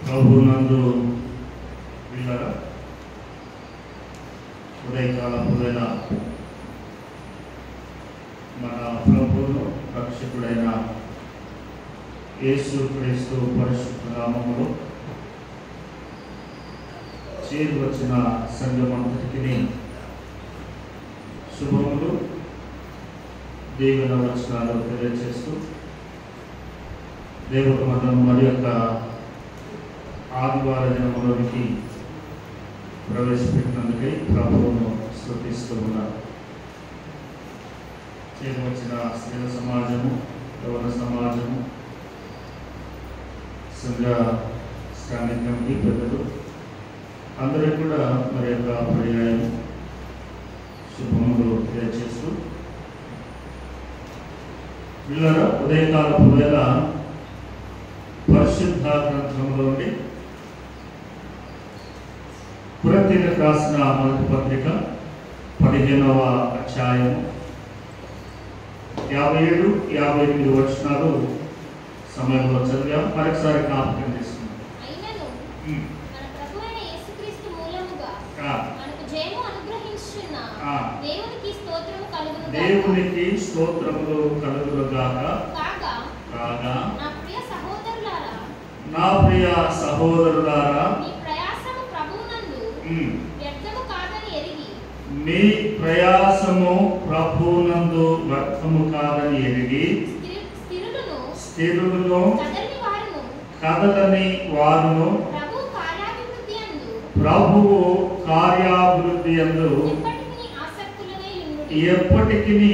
ప్రభునందు వీళ్ళరా ఉదయకాలపు వేళ మన ప్రభువును రక్షకుడైన యేసుక్రీస్తు పరిశుద్ధ నామములో చేరి వచ్చిన సంఘమంతటికి శుభములు దీవెన వచనాలు తెలియజేస్తూ దేవుడు మనం మరి యొక్క ఆదివార దినములోనికి ప్రవేశపెట్టినందుకై ప్రభువును స్తుతిస్తూ ఉన్నారు. చేరి వచ్చిన స్త్రీల సమాజము, యవన సమాజము, సంఘ స్టాండింగ్ కమిటీ పెద్దలు అందరూ కూడా మరి యొక్క పర్యాయం శుభములు తెలియజేస్తూ వీళ్ళ ఉదయకాలపు వేళ పరిశుద్ధ గ్రంథంలోని కొరింథీయులకు రాసిన మొదటి పత్రిక 15వ అధ్యాయము 57, 58 వచనాలు సమయంలో చదివాం. మరొకసారి జ్ఞాపకం చేస్తున్నాం. దేవునికి స్తోత్రములు కలుగునుగాక. కాగా నా ప్రియ సహోదరులారా, మీ ప్రయాసము ప్రభునందు వ్యర్థము కాదని ఎరిగి స్థిరులను కదలని వారును ప్రభువు కార్యాభివృద్ధి యందు ఎప్పటికీ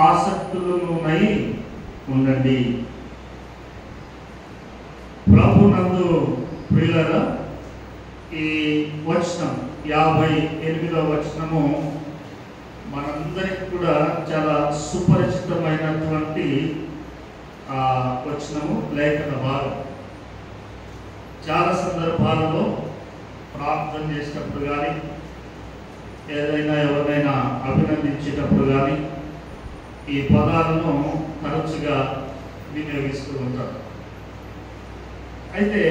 ఆసక్తులనై ఉండండి. ప్రభునందు ప్రియులారా, ఈ వచనం 58వ వచనము మనందరికి కూడా చాలా సుపరిచితమైనటువంటి వచనము, లేఖన భాగం. చాలా సందర్భాలలో ప్రార్థన చేసేటప్పుడు కానీ, ఏదైనా ఎవరైనా అభినందించేటప్పుడు కానీ ఈ పదాలను తరచుగా వినియోగిస్తూ ఉంటారు. అయితే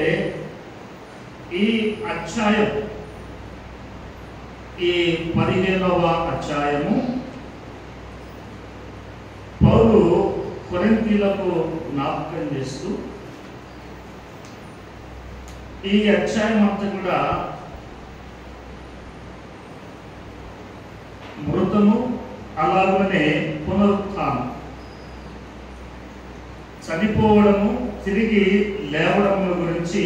ఈ అధ్యాయం, ఈ 15వ అధ్యాయము పౌలు కొరింథీయులకు జ్ఞాపకం చేస్తూ ఈ అధ్యాయం అంతా కూడా మృతము, అలాగనే పునరుత్థానం, చనిపోవడము, తిరిగి లేవడము గురించి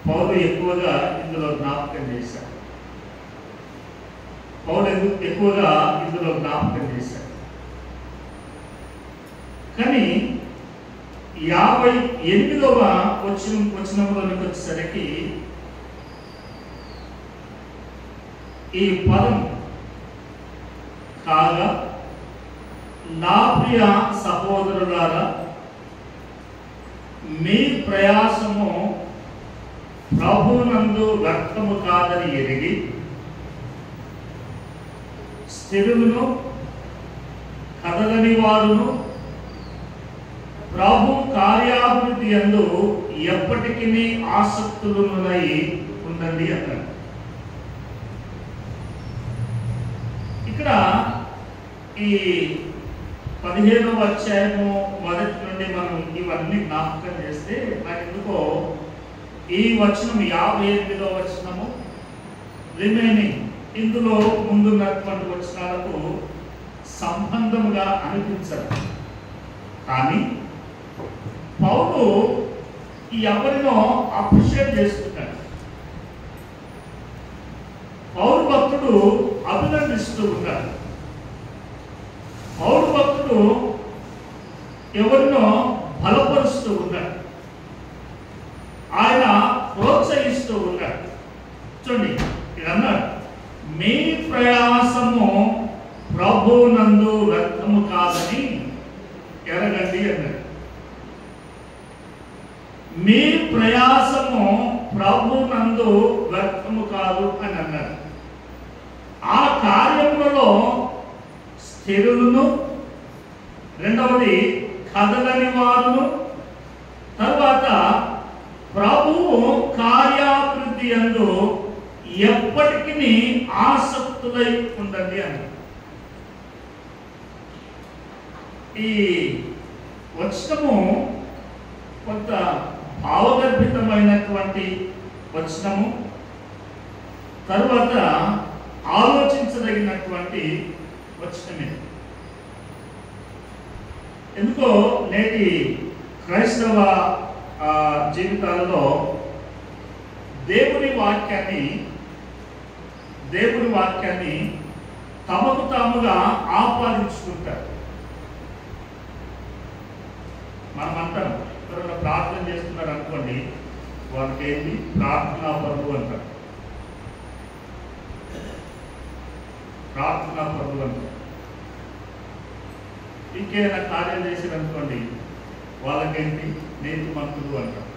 పౌలు ఎక్కువగా ఇందులో జ్ఞాపకం చేశారు. కానీ 58వ వచనంలోనికి వచ్చేసరికి ఈ పదం కాగా నా ప్రియ సహోదరులారా, మీ ప్రయాసము ప్రభునందు వ్యర్థము కాదని ఎరిగి స్థిరులను కదలని వారును ప్రభు కార్యాభివృద్ధి యందు ఎప్పటికీ ఆసక్తులనై ఉండండి అన్నాడు. ఇక్కడ ఈ 15వ అధ్యాయము మొదటి నుండి మనం ఇవన్నీ జ్ఞాపకం చేస్తే నాకు ఎందుకో ఈ వచనం 58వ వచనము రిమైనింగ్ ఇందులో ముందున్నటువంటి వచనాలకు సంబంధముగా అనిపించదు. కానీ పౌలు ఎవరినో అప్రిషియేట్ చేస్తున్నాడు. పౌలు భక్తుడు అభినందిస్తూ ఉన్నాడు. పౌలు భక్తుడు ఎవరినో బలపరుస్తూ ఉన్నాడు. ఆయన ప్రోత్సహిస్తూ ఉన్నాడు. చూడండి, ఇది అన్నాడు, మీ ప్రయాసము ప్రభునందు వ్యర్థము కాదని ఎరగండి అన్నాడు. మీ ప్రయాసము ప్రభునందు వ్యర్థము కాదు అని అన్నాడు. ఆ కార్యములలో స్థిరులను, రెండవది కదలని వారును, తర్వాత ప్రభువు కార్యాభివృద్ధి యందు ఎప్పటికీ ఆసక్తులై ఉండండి అని. ఈ వచనము కొంత భావగర్భితమైనటువంటి వచనము, తరువాత ఆలోచించదగినటువంటి వచనమే. ఎందుకో నేటి క్రైస్తవ జీవితాలలో దేవుని వాక్యాన్ని తమకు తాముగా ఆపాదించుకుంటారు. మనమంటాం, ఎవరైనా ప్రార్థన చేస్తున్నారు అనుకోండి, వాళ్ళకి ఏంటి ప్రార్థనా పరులు అంటారు. ప్రార్థనా పరులు అంటారు. ఇంకేమైనా కార్యం చేశారనుకోండి, వాళ్ళకేంటి నీతిమంతులు అంటారు.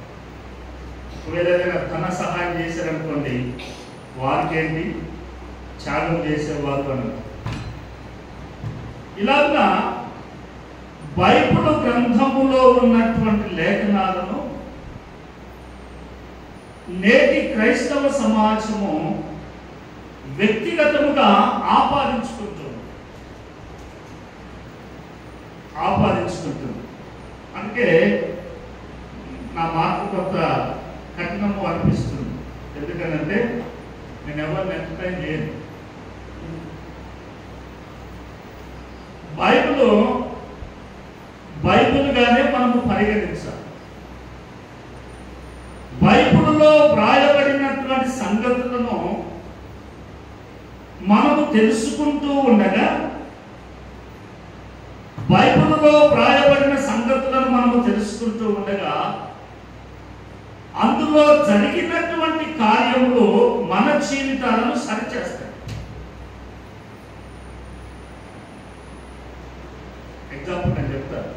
ఒకవేళ ఏదైనా ధన సహాయం చేశారనుకోండి, వారికేంటి త్యాగం చేసేవాళ్ళు అన్నారు. ఇలాగా బైబిల్ గ్రంథములో ఉన్నటువంటి లేఖనాలను నేటి క్రైస్తవ సమాజము వ్యక్తిగతముగా ఆపాదించుకుంటుంది. అందుకే నా మాట కొంత కఠినము అనిపిస్తుంది. ఎందుకంటే నేను ఎవరిని ఎంటర్టైన్ చేయను. బైబిల్గానే మనము పరిగణించాలి. బైబిల్లో వ్రాయబడినటువంటి సంగతులను మనము తెలుసుకుంటూ ఉండగా, బైబిల్లో వ్రాయబడిన సంగతులను మనము తెలుసుకుంటూ ఉండగా, అందులో జరిగినటువంటి కార్యములు మన జీవితాలను సరిచేస్తాయి. ఎగ్జాంపుల్ నేను చెప్తాను.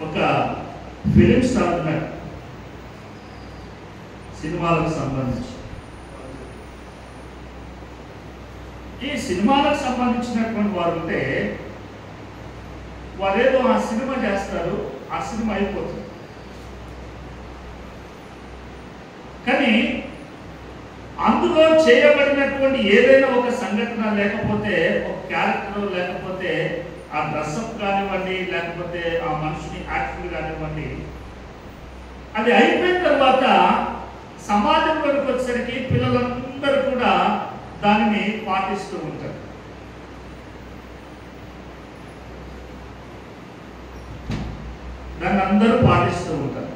ఒక ఫిలిం స్టార్ ఉన్నాడు, సినిమాలకు సంబంధించి. ఈ సినిమాలకు సంబంధించినటువంటి వారు ఉంటే వారేదో ఆ సినిమా చేస్తారు, ఆ సినిమా అయిపోతుంది. కానీ అందులో చేయబడినటువంటి ఏదైనా ఒక సంఘటన, లేకపోతే ఒక క్యారెక్టర్, లేకపోతే ఆ డ్రెస్అప్ కానివ్వండి, లేకపోతే ఆ మనిషిని యాక్టింగ్ కానివ్వండి, అది అయిపోయిన తర్వాత సమాజంలోకి వచ్చేసరికి పిల్లలందరూ కూడా దానిని పాటిస్తూ ఉంటారు. దాన్ని అందరూ పాటిస్తూ ఉంటారు.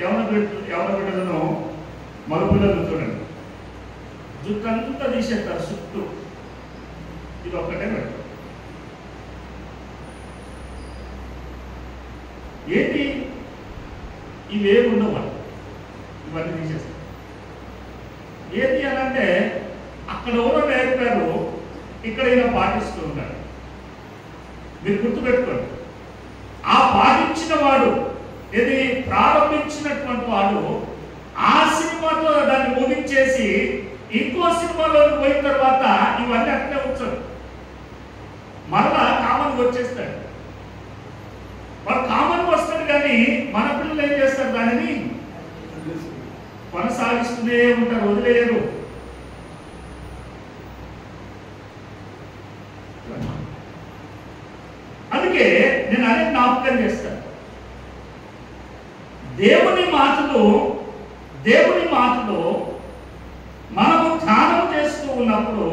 ఎవరి బిడ్డలను మగపిల్లలు చూడండి, జుట్టంతా తీసేస్తారు చుట్టూ, ఇది ఒక్కటే పెడతారు. ఏంటి ఇవేమి ఉండవు, ఇవన్నీ తీసేస్తారు. ఏంటి అని అంటే అక్కడ ఎవరో నేర్పారు, ఇక్కడ ఈయన పాటిస్తూ ఉంటాడు. మీరు గుర్తుపెట్టుకోండి, ఆ పాటించిన వాడు, ఇది ప్రారంభించినటువంటి వాడు ఆ సినిమాతో దాన్ని ముగించేసి ఇంకో సినిమాలోకి పోయిన తర్వాత ఇవన్నీ అట్లే ఉంచాడు, మరలా కామన్గా వచ్చేస్తాడు. వాడు కామన్గా వస్తాడు, కానీ మన పిల్లలు ఏం చేస్తారు, దానిని కొనసాగిస్తూనే ఉంటారు, వదిలేయరు. అందుకే నేను అదే జ్ఞాపకం చేస్తాను. దేవుని మాటలు మనము ధ్యానం చేస్తూ ఉన్నప్పుడు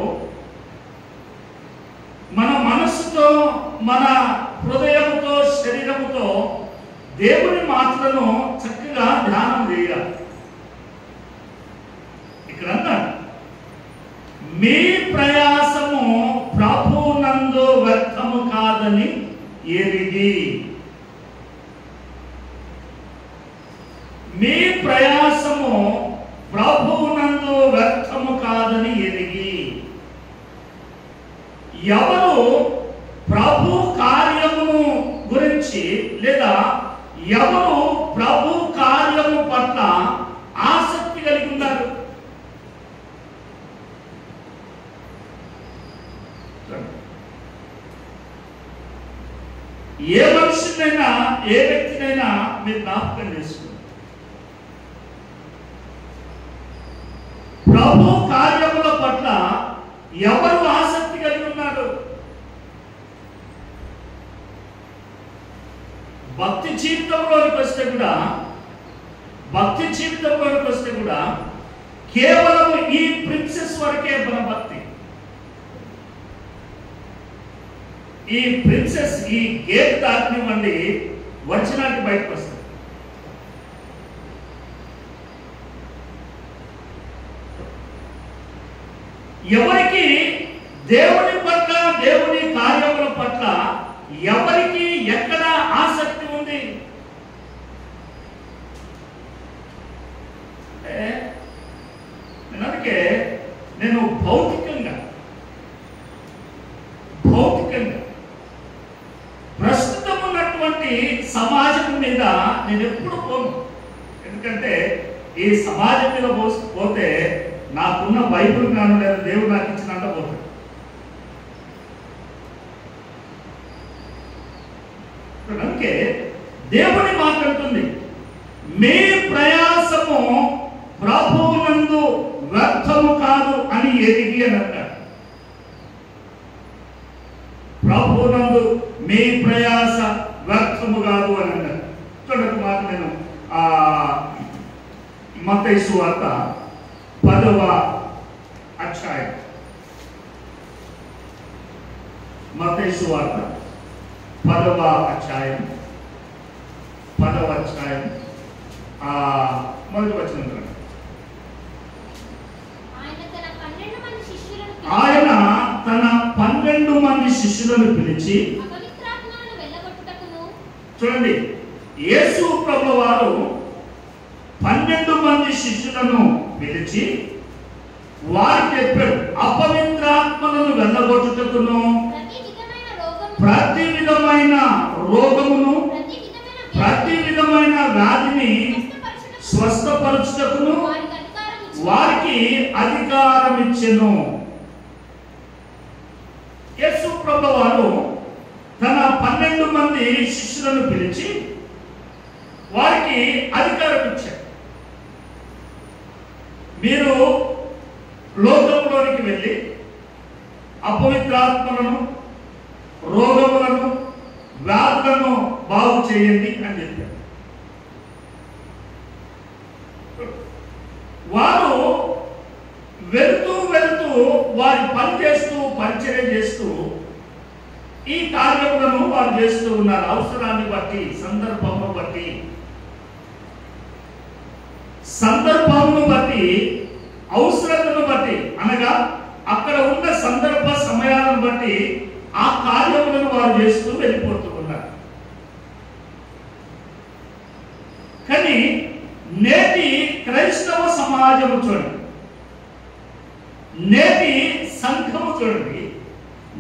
మన మనస్సుతో, మన హృదయంతో, శరీరముతో దేవుని మాటలను చక్కగా ధ్యానం చేయాలి. ఇక్కడ అన్నాడు, మీ ప్రయాసము ప్రభువునందు వ్యర్థము కాదని ఎరిగి. మీ ప్రయాసము ప్రభువునందు వ్యర్థము కాదని ఎరిగి. ఎవరు ప్రభు కార్యమును గురించి, లేదా ఎవరు ప్రభు కార్యము పట్ల ఆసక్తి కలిగి ఉన్నారు? ఏ మనుషునైనా ఏ వ్యక్తినైనా మీరు జ్ఞాపకం చేసుకోండి. ప్రభు కార్యముల పట్ల ఎవరు ఆసక్తి కలిగి ఉన్నారు? భక్తి జీవితంలోకి వస్తే కూడా కేవలం ఈ ప్రిన్సెస్ వరకే మన భక్తి. ఈ ప్రిన్సెస్ ఈ గేట్ దాటినివ్వండి, వచ్చినాటి బయటకు వస్తుంది. ఎవరికి దేవుని పట్ల, దేవుని కార్యముల పట్ల ఎవరికి ఎక్కడ ఆసక్తి ఉంది? అందుకే నేను భౌతికంగా ప్రస్తుతం ఉన్నటువంటి సమాజం మీద నేను ఎప్పుడు పోను. ఎందుకంటే ఈ సమాజం మీద పోతే నాకున్న బైబిల్ జ్ఞానం లేదా దేవుడు నాకు ఇచ్చినంత పోతాడు. అందుకే దేవుని మాట్లాడుతుంది, మీ ప్రయాసము ప్రభువునందు వ్యర్థము కాదు అని ఎదిగి అని అంటాడు. ప్రభువునందు మీ ప్రయాస వ్యర్థము కాదు అని అంటారు. చూడండి మాట, నేను మత్తయి సువార్త 10వ అధ్యాయం, మత్తయి సువార్త 10వ అధ్యాయం మొదటి వచనం. ఆయన తన 12 మంది శిష్యులను పిలిచి, చూడండి, యేసు ప్రభువు వారు 12 మంది శిష్యులను పిలిచి వారికి చెప్పాడు, అపవిత్రాత్మలను వెళ్ళగొట్టుటకును, ప్రతి విధమైన రోగమును, ప్రతి విధమైన వ్యాధిని స్వస్థపరచుటకును వారికి అధికారం ఇచ్చెను. యేసు ప్రభువు వారు తన 12 మంది శిష్యులను పిలిచి వారికి అధికారం ఇచ్చారు. మీరు లోకంలోనికి వెళ్ళి అపవిత్రాత్మలను, రోగములను, వ్యాధులను బాగు చేయండి అని చెప్పారు. వారు వెళుతూ వారి పని చేస్తూ, పరిచర్య చేస్తూ ఈ కార్యములను వారు చేస్తూ ఉన్నారు. అవసరాన్ని బట్టి, సందర్భమును బట్టి, అవసరతను బట్టి, అనగా అక్కడ ఉన్న సందర్భ సమయాలను బట్టి ఆ కార్యములను వారు చేస్తూ వెళ్ళిపోతూ ఉన్నారు. కానీ నేటి క్రైస్తవ సమాజము చూడండి, నేటి సంఘము చూడండి,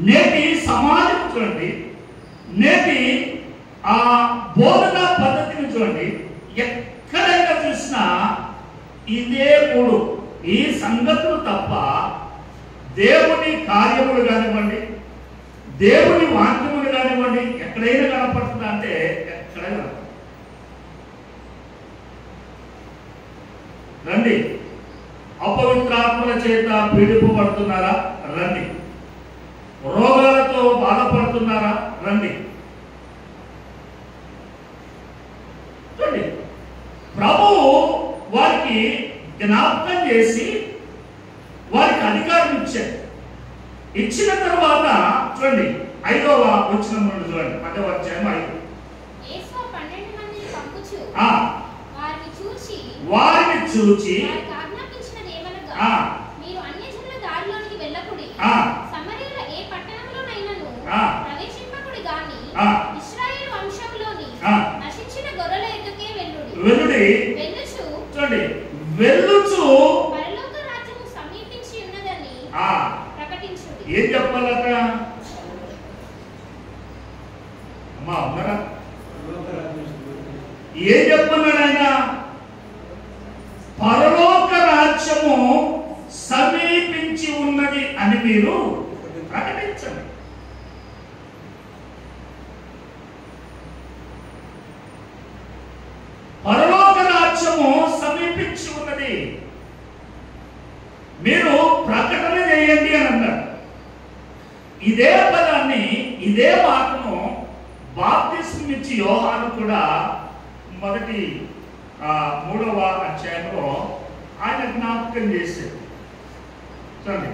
నేటి సమాజం చూడండి, నేటి ఆ బోధనా పద్ధతిని చూడండి, ఎక్కడైనా చూసినా ఇదే మూడు, ఈ సంగతులు తప్ప దేవుని కార్యములు కానివ్వండి, దేవుని వాక్యములు కానివ్వండి ఎక్కడైనా కనపడుతుందా అంటే ఎక్కడైనా. రండి, అపవిత్రాత్మల చేత పీడింపబడుతున్నారా? రండి. రోగాలతో బాధపడుతున్నారా? రండి. చూడండి, ప్రభువు వారికి జ్ఞాపకం చేసి వారికి అధికారం ఇచ్చారు. ఇచ్చిన తర్వాత చూడండి 5వ వచనం నుండి చూడండి, 10వ అధ్యాయం 5. వారిని చూచి మీరు అన్యజనుల దారిలోనికి వెళ్ళకుడి, సమరయుల ఏ పట్టణంలోనైనను ప్రవేశింపకుడి గాని ఇశ్రాయేలు వంశంలోని నశించిన గొర్రెల ఎద్దుకే వెళ్ళుడి. వెళ్ళుచు పరలోక రాజ్యము సమీపించి ఉన్నదని ప్రకటించుడి. ఏం చెప్పాలట అమ్మా? ఉన్నారా? ఏం చెప్పన్నాడు ఆయన? పరలోక రాజ్యము సమీపించి ఉన్నది అని మీరు ప్రకటించండి. ఇదే మాటను బాప్తిస్మం ఇచ్చి యోహాను కూడా మొదటి 3వ అధ్యాయంలో ఆయన జ్ఞాపకం చేశారు. చూడండి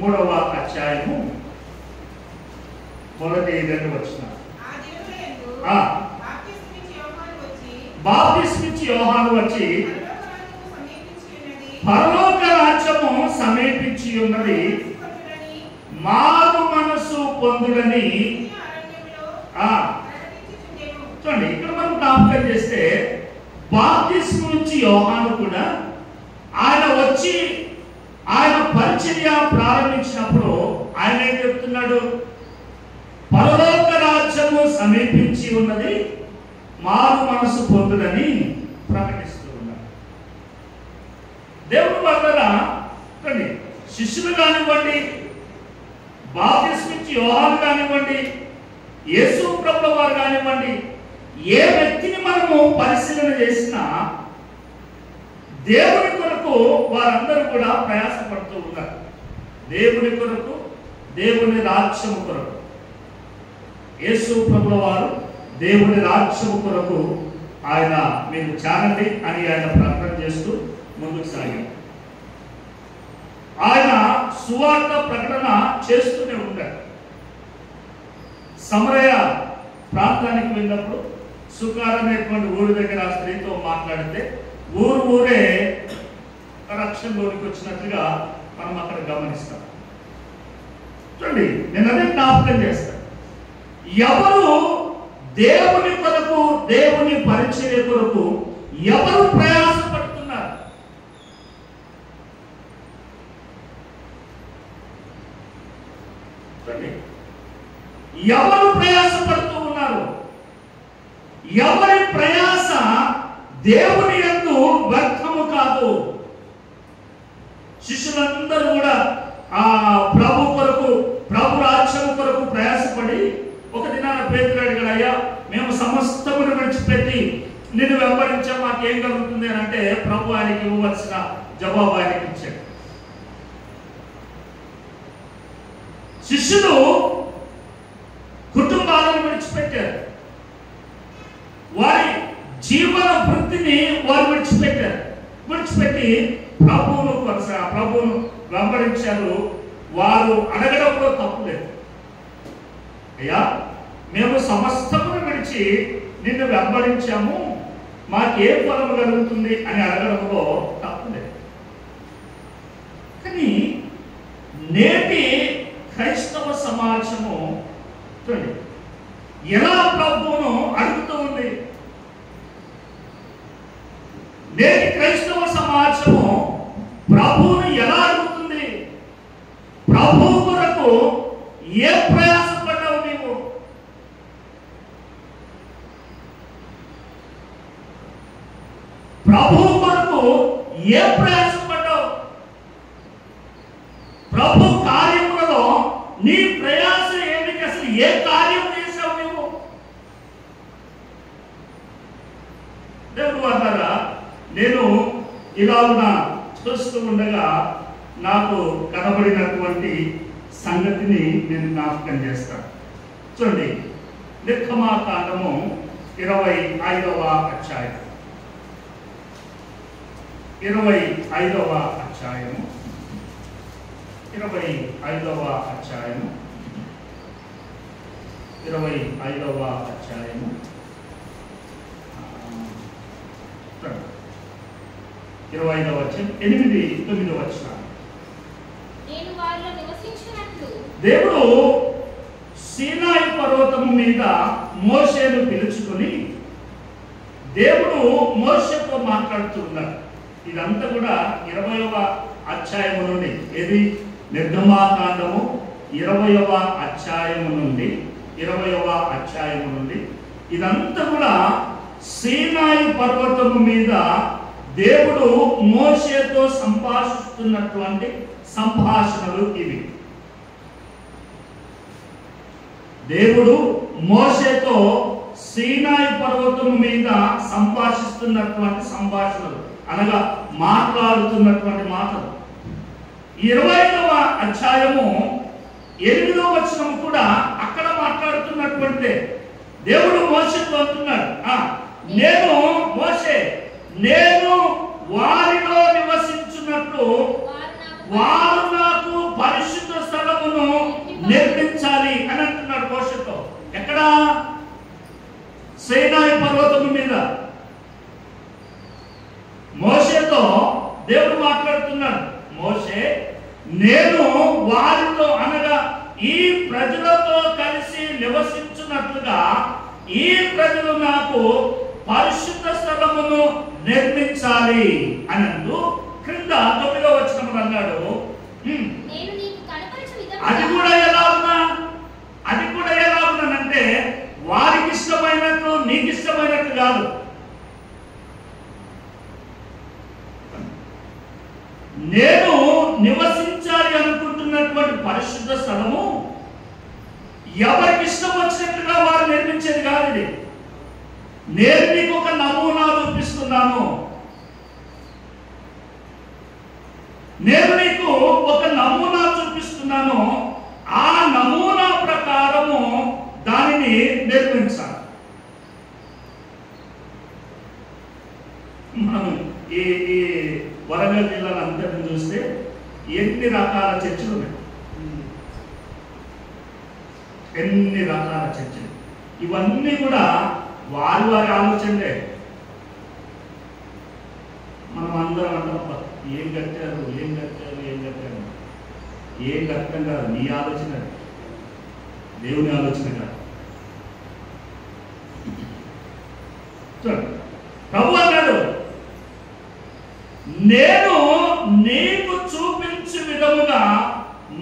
3వ అధ్యాయము మొదటి 2 వచనాలు. బాప్తిస్మం ఇచ్చి యోహాను వచ్చి పరలోక రాజ్యము సమీపించి ఉన్నది, మారు మనసు పొందుడని. చూడండి ఇక్కడ మనం జ్ఞాపకం చేస్తే బాప్తిస్మం ఇచ్చి యోహాను కూడా ఆయన వచ్చి ఆయన పరిచర్య ప్రారంభించినప్పుడు ఆయన ఏం చెప్తున్నాడు? పరలోక రాజ్యము సమీపించి ఉన్నది, మారు మనసు పొందుడని ప్రకటిస్తూ ఉన్నాడు. దేవుని వల్ల శిష్యులు కానివ్వండి, బాప్తిస్మం ఇచ్చి యోహాను కానివ్వండి, యేసు ప్రభుల వారు కానివ్వండి, ఏ వ్యక్తిని మనము పరిశీలన చేసినా దేవుని కొరకు వారందరూ కూడా ప్రయాసపడుతూ ఉన్నారు. దేవుని కొరకు, దేవుని రాజ్యము కొరకు. యేసు ప్రభుల వారు దేవుని రాజ్యము కొరకు ఆయన మీరు చాలండి అని ఆయన ప్రార్థన చేస్తూ ముందుకు సాగారు. ఆయన సువార్త ప్రకటన చేస్తూనే ఉంటారు. సమరయ ప్రాంతానికి వెళ్ళినప్పుడు సుకార్ అనేటువంటి ఊరి దగ్గర ఆ స్త్రీతో మాట్లాడితే ఊరే రక్షణలోనికి వచ్చినట్లుగా మనం అక్కడ గమనిస్తాం. చూడండి, నేను అదే జ్ఞాపకం చేస్తాను. ఎవరు దేవుని కొరకు, దేవుని పరిచర్య కొరకు ఎవరు ప్రయాసపడుతున్నారు? ఎవరు ప్రయాసపడుతూ ఉన్నారు? ఎవరి ప్రయాస దేవుని యందు వ్యర్థము కాదు. శిష్యులందరూ కూడా ఆ ప్రభు కొరకు, ప్రభు రాజ్యము కొరకు ప్రయాసపడి ఒక దినాన పేతురు అడిగాడు, అయ్యా మేము సమస్తమును విడిచిపెట్టి నిన్ను వెంబడించాం, మాకేం కలుగుతుంది అని అంటే ప్రభు ఆయనకి ఇవ్వవలసిన జవాబు ఆయనకి ఇచ్చాడు. శిష్యులు కుటుంబాలను విడిచిపెట్టారు, వారి జీవన వృత్తిని వారు విడిచిపెట్టి ప్రభువును వెంబడించారు. వారు అడగడంలో తప్పు లేదు. అయ్యా మేము సమస్తమును విడిచి నిన్ను వెంబడించాము, మాకే ఫలము కలుగుతుంది అని అడగడంలో తప్పు లేదు. కానీ నేటి క్రైస్తవ సమాజము ఎలా ప్రభువును అడుగుతూ ఉంది? నేటి క్రైస్తవ సమాజము ప్రభువును ఎలా అడుగుతుంది? ప్రభు కొరకు ఏ ప్రయాసపడ్డావు నీవు? ప్రభు కొరకు ఏ ప్రయాసపడ్డావు? ప్రభు కార్యములలో నీ ప్రయాస ఏమిటి? అసలు ఏ కార్యం చేసావు నీవు? దేవుడు అన్నారా, నేను ఇలాగున చూస్తూ ఉండగా నాకు కనబడినటువంటి సంగతిని నేను జ్ఞాపకం చేస్తాను. చూడండి, నిర్గమాకాండము 25వ అధ్యాయం. 25వ అధ్యాయము 25వ అధ్యాయము 25వ అధ్యాయము 25వ అధ్యాయం 8-9 వచనాలు. నేను వారిలో నివసించినట్లు దేవుడు సీనాయి పర్వతము మీద మోషేను పిలుచుకొని దేవుడు మోషేతో మాట్లాడుతున్నారు. ఇదంతా కూడా 20వ అధ్యాయము నుండి, ఇది నిర్గమాకాండము 20వ అధ్యాయము నుండి 20వ అధ్యాయము నుండి ఇదంతా కూడా సీనాయి పర్వతము మీద దేవుడు మోషేతో సంభాషిస్తున్నటువంటి సంభాషణలు ఇవి. దేవుడు మోషేతో సీనాయి పర్వతం మీద సంభాషిస్తున్నటువంటి సంభాషణలు, అనగా మాట్లాడుతున్నటువంటి మాటలు. 25వ అధ్యాయము 8వ వచనం కూడా అక్కడ మాట్లాడుతున్నటువంటి దేవుడు మోషేతో అంటున్నాడు, నేను మోషే నేను వారిలో నివసించున్నట్లు వారు నాకు పరిశుద్ధ స్థలమును నిర్మించాలి అని అంటున్నాడు మోషేతో. ఎక్కడ? సీనాయి పర్వతము మీద మోషేతో దేవుడు మాట్లాడుతున్నాడు. మోషే నేను వారితో అనగా ఈ ప్రజలతో కలిసి నివసించున్నట్లుగా ఈ ప్రజలు నాకు పరిశుద్ధ స్థలమును నిర్మించాలి అని అంటూ క్రింద 9వ వచనములో అన్నాడు. అది కూడా ఎలా ఉన్నానంటే వారికి ఇష్టమైనట్లు నీకు ఇష్టమైనట్లు కాదు. నేను నివసించాలి అనుకుంటున్నటువంటి పరిశుద్ధ స్థలము ఎవరికి ఇష్టం వచ్చినట్లుగా వారు నిర్మించేది కాదు. ఇది నేను నీకు ఒక నమూనా చూపిస్తున్నాను. నేను నీకు ఒక నమూనా చూపిస్తున్నాను. ఆ నమూనా ప్రకారము దానిని నిర్మించాలి. మనం ఈ వరంగల్ జిల్లాలో అంతటిని చూస్తే ఎన్ని రకాల చర్చలు ఉన్నాయి, ఎన్ని రకాల చర్చలు. ఇవన్నీ కూడా వారి ఆలోచనలే. మనం అందరం అంటాం ఏం కట్టారు ఏం కట్టం కాదు. నీ ఆలోచన, దేవుని ఆలోచన కాదు. ప్రభు అన్నాడు, నేను నీకు చూపించు విధముగా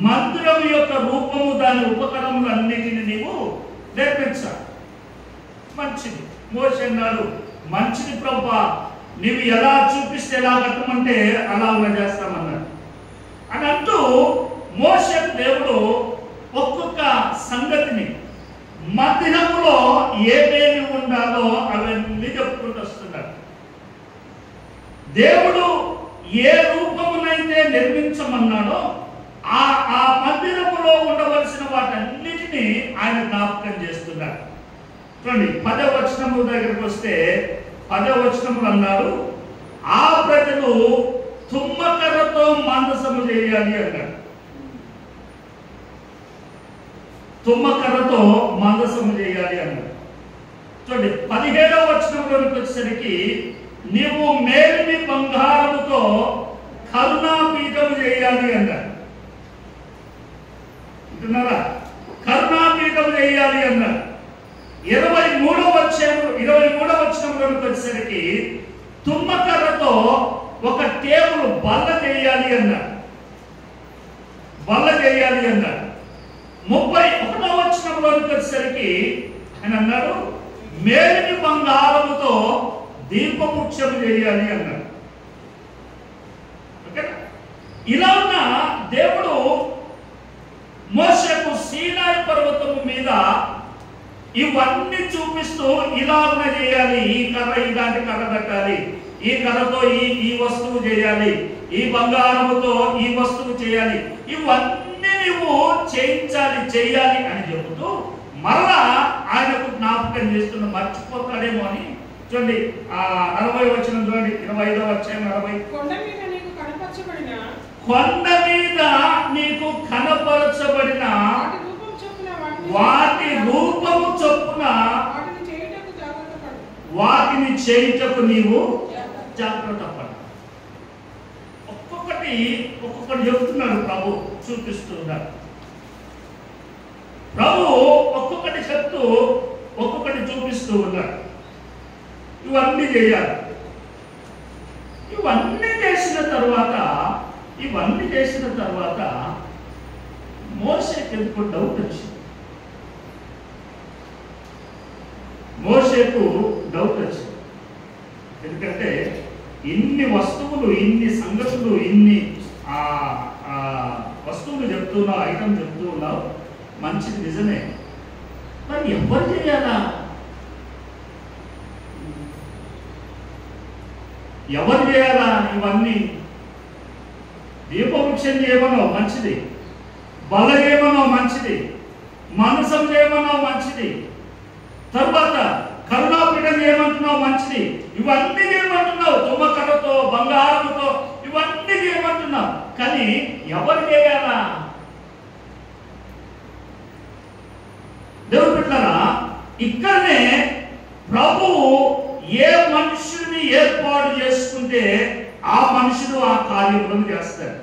మందిరం యొక్క రూపము దాని ఉపకరణములు అన్నిటిని నీవు నిర్మించాలి. మంచిది. మోషే అన్నాడు, మంచిది ప్రభువా, నీవు ఎలా చూపిస్తే ఎలా కట్టమంటే అలా చేస్తామన్నాడు అని అంటూ మోషే దేవుడు ఒక్కొక్క సంగతిని మందిరములో ఏమేమి ఉండాలో అవన్నీ చెప్పుకుంటూ వస్తున్నాడు. దేవుడు ఏ రూపమునైతే నిర్మించమన్నాడో ఆ మందిరములో ఉండవలసిన వాటన్నిటినీ ఆయన జ్ఞాపకం చేస్తున్నాడు. చూడండి 10వ వచనము దగ్గరికి వస్తే 10వ వచనములు అన్నాడు, ఆ ప్రజలు తుమ్మకర్రతో మందసము చేయాలి అన్నాడు. తుమ్మకర్రతో మందసము చేయాలి అన్నాడు. చూడండి 17వ వచనంలోకి వచ్చేసరికి నీవు మేలిమి బంగారముతో కరుణాపీఠము చేయాలి అన్నాడు. వింటున్నారా? కరుణాపీఠము చేయాలి అన్నాడు. 23వ వచనంలోకి వచ్చేసరికి తుమ్మకర్రతో ఒక టేబుల్ బల్ల చేయాలి అన్నాడు. 31వ వచనంలోకి వచ్చేసరికి ఆయన అన్నాడు, మేలిమి బంగారముతో దీపవృక్షము చేయాలి అన్నాడు. ఇలా ఉన్న దేవుడు మోషేకు సీనాయి పర్వతము మీద ఇవన్నీ చూపిస్తూ ఇలాగ చేయాలి, ఈ కర్ర ఇలాంటి కర్ర కట్టాలి, ఈ కర్రతో ఈ వస్తువు చేయాలి, ఈ బంగారముతో ఈ వస్తువు చేయాలి, ఇవన్నీ నువ్వు చేయాలి అని చెబుతూ మరలా ఆయనకు జ్ఞాపకం చేస్తున్న మర్చిపోతాడేమో అని. చూడండి 40వ వచనం చూడండి, 25వ అధ్యాయం 40. కొండ మీద నీకు కనపరచబడిన వాటి రూపము చొప్పున వాటిని చేయుటకు నీవు జాగ్రత్త పడ. ఒక్కొక్కటి చెప్తున్నాడు ప్రభు, చూపిస్తున్నాడు ప్రభు. ఒక్కొక్కటి చెప్తూ ఒక్కొక్కటి చూపిస్తూ ఉన్నాడు. ఇవన్నీ చేయాలి. ఇవన్నీ చేసిన తర్వాత మోషేకు ఎందుకు డౌట్ వచ్చింది. ఎందుకంటే ఇన్ని వస్తువులు, ఇన్ని సంగతులు, ఇన్ని వస్తువులు చెప్తున్నావు, ఐటమ్ చెప్తూ ఉన్నావు, మంచిది నిజమే. మరి ఎవరు చేయాలా? ఇవన్నీ దీపవృక్షం చేయమనో మంచిది, బల్ల చేయమనో మంచిది, మనసం చేయమన్నావు మంచిది, తర్వాత కరుణాపీఠం చేయమంటున్నావు మంచిది, ఇవన్నీ చేయమంటున్నావు, తుమ్మకర్రతో బంగారంతో ఇవన్నీ చేయమంటున్నావు. కానీ ఎవరు చేయాలా? దేవుడు పెట్టారా? ఇక్కడనే ప్రభువు ఏ మనుషుడిని ఏర్పాటు చేసుకుంటే ఆ మనుషుడు ఆ కార్యములను చేస్తాడు.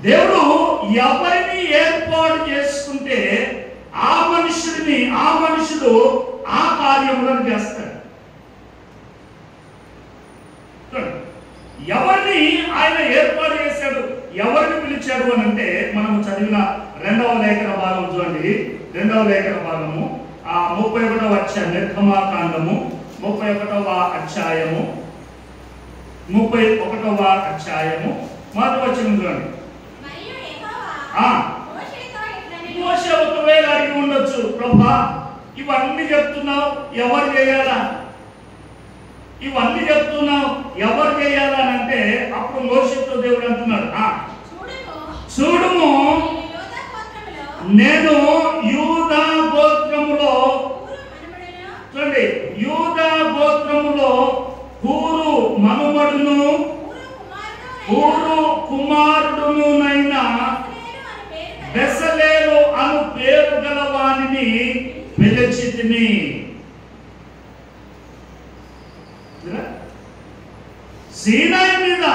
దేవుడు ఎవరిని ఏర్పాటు చేసుకుంటే ఆ మనుషుడు ఆ కార్యములను చేస్తాడు. ఎవరిని ఆయన ఏర్పాటు చేశాడు, ఎవరిని పిలిచాడు అని అంటే మనము చదివిన 2వ లేఖన భాగం చూడండి. 2వ లేఖన భాగము 31వ అధ్యాయం, నిర్గమాకాండము 31వ అధ్యాయము 1వ వచనం చూడండి. మోషే ఒకవేళ అడిగి ఉండొచ్చు, ప్రభా ఇవన్నీ చెప్తున్నావు ఎవరు చేయాలా, ఇవన్నీ చెప్తున్నావు ఎవరు చేయాలా అని అంటే అప్పుడు మోషేతో దేవుడు అంటున్నాడు, చూడుము నేను యూదా గోత్రములో, చూడండి, యూదా గోత్రములో హూరు మనుమడును హూరు కుమారుడునైన బెసలేలు అను పేరు గల వానిని పిలిచితిని. సీనాయి మీద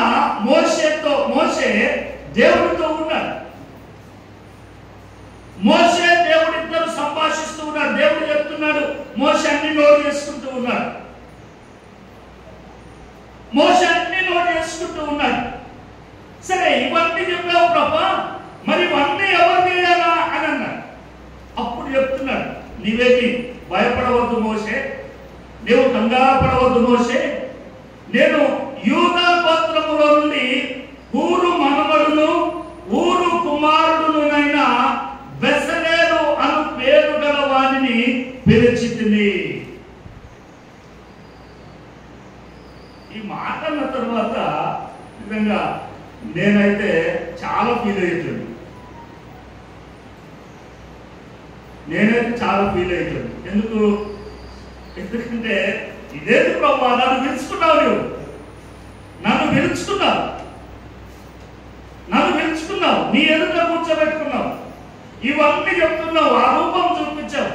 మోషే దేవుడితో ఉన్నాడు. మోషే దేవుడిద్దరు సంభాషిస్తూ ఉన్నారు. దేవుడు చెప్తున్నాడు, మోషే అన్ని నోటు చేసుకుంటూ ఉన్నాడు. మోషే అన్ని నోటు చేసుకుంటూ ఉన్నాడు. సరే ఇవన్నీ చెప్పావు ప్రభా, మరి ఇవన్నీ ఎవరు చేయాలా అని అన్నాడు. అప్పుడు చెప్తున్నాడు, నీవేమి భయపడవద్దు మోషే, నీవు కంగారు పడవద్దు మోషే, నేను యూదా గోత్రములో నుండి హూరు మనవడును హూరు కుమారుడునైన బెసలేలు అను పేరు గల వానిని పిలిచితిని. ఈ మాట అన్న తర్వాత నిజంగా నేనైతే చాలా ఫీల్ అవుతుంది. ఎందుకంటే ఇదేంటి ప్రభా, నన్ను పిలుచుకున్నావు, నన్ను పిలుచుకున్నావు, నీ ఎదుట కూర్చోబెట్టుకున్నావు, ఇవన్నీ చెప్తున్నావు, ఆ రూపం చూపించావు,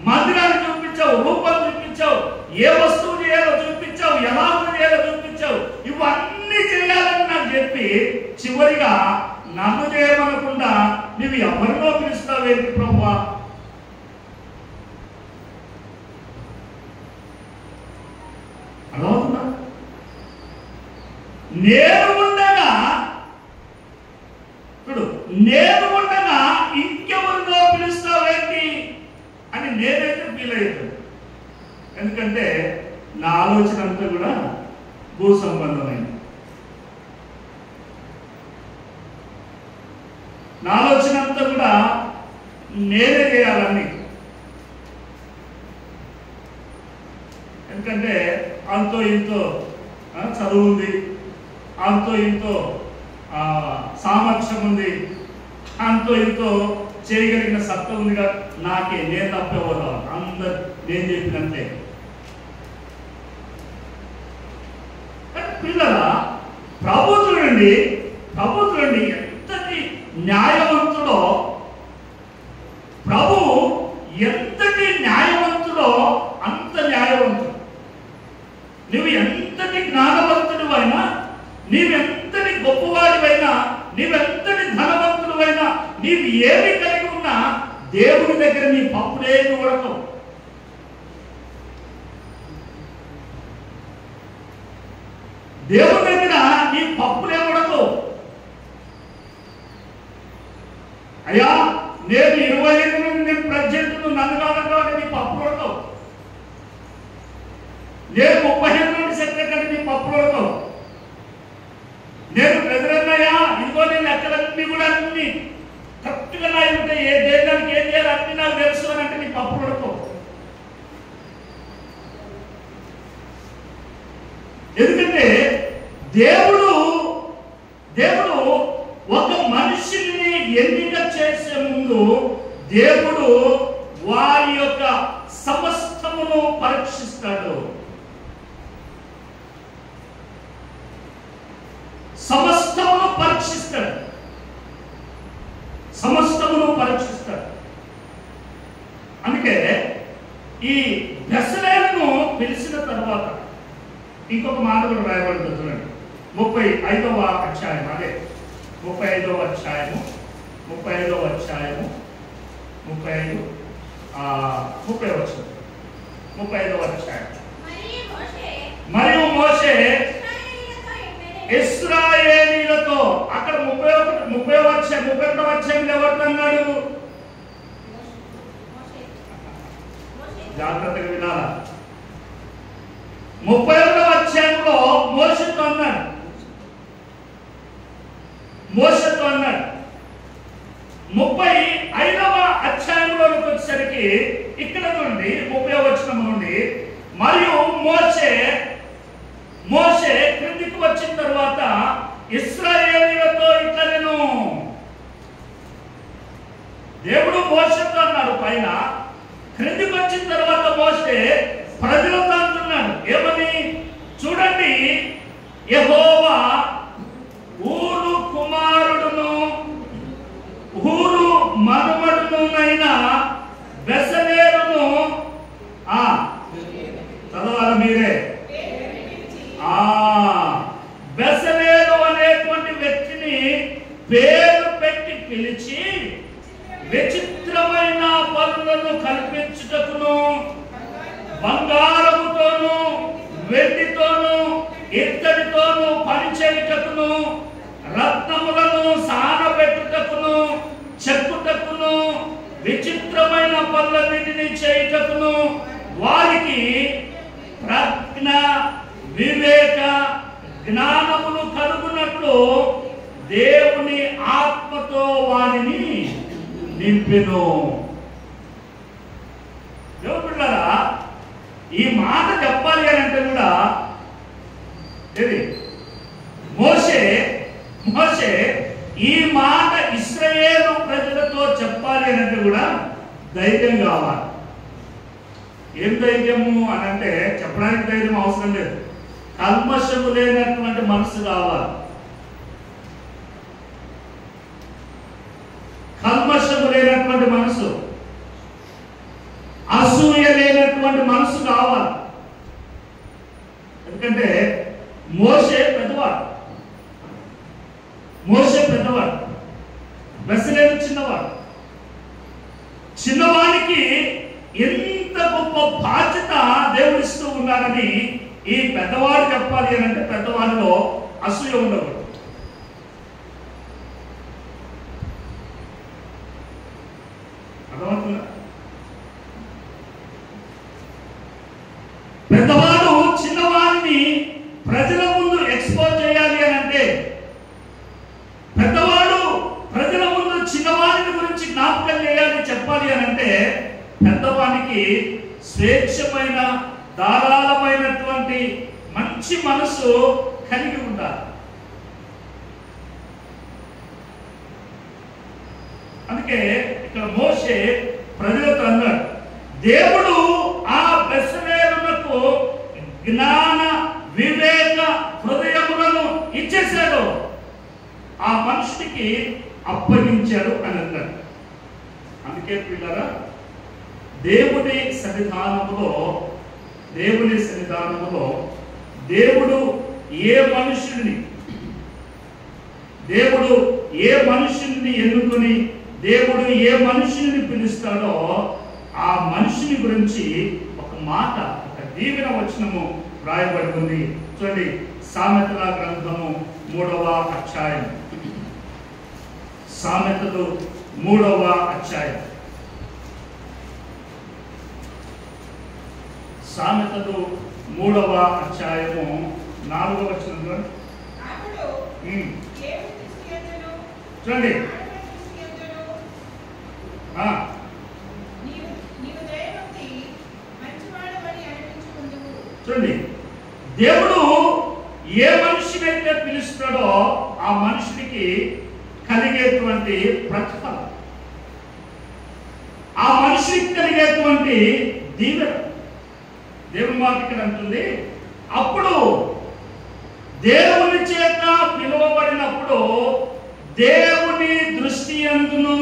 మందిరాన్ని చూపించావు, రూపం చూపించావు, ఏ వస్తువు చేయాలో చూపించావు, ఎలా చేయాలో చూపించావు, ఇవన్నీ చేయాలని నాకు చెప్పి చివరిగా నన్ను చేయమనకుండా నువ్వు ఎవరినో పిలుస్తావేంటి ప్రభువా? అర్థమవుతుందా? నేను ఉండగా ఇంకెవరినో పిలుస్తావేంటి అని నేనైతే ఫీల్ అయ్యాను. ఎందుకంటే నా ఆలోచన అంతా కూడా భూ సంబంధమైంది. నా ఆలోచన అంతా కూడా నేనే చేయాలని. ఎందుకంటే అంతో ఇంతో చదువు ఉంది, అంతో ఇంతో సామర్థ్యం ఉంది, అంతో ఇంతో చేయగలిగిన సత్తా ఉందిగా, నేను తప్పేవారు అందరు నేను చెప్పినంతే. పిల్లరా, ప్రభు చూడండి ఎంతటి న్యాయవంతుడో, ప్రభు ఎంతటి న్యాయవంతుడో అంత న్యాయవంతుడు. నువ్వు ఎంతటి జ్ఞానవంతుడివైనా, నీవెంతటి గొప్పవాడివైనా, నీవెంతటి ధనవంతుడివైనా, నీవు ఏమి కలిగి ఉన్నా దేవుని దగ్గర నీ పప్పులేమి ఉడకవు. దేవుని దగ్గర నీ పప్పులేమి ఉడకవు. అయ్యా నేను 25 నుండి నేను ప్రజెంట్ నన్ను కాదంటే నీ పప్పులు ఉడకవు. నేను 35 నుండి సెక్రటరీ నీ పప్పులు ఉడకవు. నేను ప్రెసిడెంట్ ఇదిగో నేను ఎక్కడన్నీ కూడా అన్ని కరెక్ట్గా నా ఉంటే ఏ దేశానికి ఏం చేయాలి అన్ని నాకు తెలుసు అని అంటే నీ పప్పులు ఉడకవు. ఎందుకంటే దేవుడు ఎన్నిక చేసే ముందు దేవుడు వారి యొక్క సమస్తమును పరీక్షిస్తాడు. సమస్తమును పరీక్షిస్తాడు. సమస్తమును పరీక్షిస్తాడు. అందుకే ఈ బెసలేలును పిలిచిన తర్వాత ఇంకొక మాట కూడా రాయబడుతుంది చూడండి. 35వ అధ్యాయం, అదే 35వ అధ్యాయము 35వ అధ్యాయము 35వ అధ్యాయం. మరియు మోషే ఇశ్రాయేలీలతో అక్కడ 31వ అధ్యాయంలో ఎవరినన్నాడు? జాగ్రత్తగా వినాలా. 31వ అధ్యాయంలో మోషేతో అన్నాడు. 35వ అధ్యాయంలోకి వచ్చేసరికి ఇక్కడ నుండి 30వ వచనం నుండి మరియు మోషే క్రిందికి వచ్చిన తర్వాత ఇశ్రాయేలీయులతో ఇట్లా నేను దేవుడు మోషేతో అన్నాడు పైన. క్రిందికి వచ్చిన తర్వాత మోషే ప్రజలతో అంటున్నాడు ఏమని? చూడండి, యెహోవా ఊరు కుమారుడును ఊరు మనుమడునైన బెసలేలును చదవాలి మీరే. బెసలేలు అనేటువంటి వ్యక్తిని పేరు పెట్టి పిలిచి విచిత్రమైన పనులను కల్పించుటకును బంగారముతోను వెండితోను ఇత్తడితోను పనిచేయుటకును రత్నములను సానబెట్టుటకును చెక్కుటకును విచిత్రమైన పనులన్నిటినీ చేయుటకును వారికి ప్రజ్ఞ వివేక జ్ఞానములు కలుగునట్లు దేవుని ఆత్మతో వారిని నింపెను. దేవుడులారా, ఈ మాట చెప్పాలి అని అంటే కూడా ఏది మోషే ఈ మాట ఇశ్రాయేలు ప్రజలతో చెప్పాలి అని అంటే కూడా ధైర్యం కావాలి. ఏం ధైర్యము అని అంటే చెప్పడానికి ధైర్యం అవసరం లేదు. కల్మషము లేనటువంటి మనసు కావాలి. కల్మషము లేనటువంటి మనసు, అసూయ లేనటువంటి మనసు కావాలి. ఎందుకంటే మోషే పెద్దవాడు, బెసలేలు చిన్నవాడు. చిన్నవాడికి ఎంత గొప్ప బాధ్యత దేవుడిస్తూ ఉన్నాడని ఈ పెద్దవాడు చెప్పాలి అని అంటే పెద్దవాడిలో అసూయ ఉండకూడదు. అర్థమవుతుందా? పెద్దవాడు చిన్నవాడిని ప్రజల ముందు ఎక్స్పోజ్ చేయాలి అని అంటే, పెద్దవాడు ప్రజల ముందు చిన్నవాడిని గురించి జ్ఞాపకం చేయాలి చెప్పాలి అని అంటే పెద్దవానికి స్వేచ్ఛమైన ధారాళమైనటువంటి మంచి మనసు కలిగి ఉండాలి. అందుకే ఇక్కడ మోషే ప్రజలతో అన్నాడు, దేవుడు ఆ బెసలేలునకు జ్ఞాన వివేక హృదయములను ఇచ్చేశాడు, ఆ మనిషికి అప్పగించాడు అని అన్నాడు. అందుకే పిల్లరా, దేవుని సన్నిధానములో దేవుడు ఏ మనుషుని ఎన్నుకొని దేవుడు ఏ మనుషుని పిలుస్తాడో ఆ మనిషిని గురించి ఒక మాట, ఒక దీవెన వచనము రాయబడి ఉంది. చూడండి, సామెతల గ్రంథము 3వ అధ్యాయం. సామెతలు 3వ అధ్యాయం. సామెతలు 3వ అధ్యాయము 4వ వచనంలో చూడండి. చూడండి, దేవుడు ఏ మనిషినైతే పిలుస్తాడో ఆ మనిషికి కలిగేటువంటి కలిగేటువంటి ప్రతిఫలం, ఆ మనిషికి కలిగేటువంటి దీవెన. దేవుని మాట ఇక్కడ అంటుంది, అప్పుడు దేవుని చేత పిలువబడినప్పుడు దేవుని దృష్టి యందును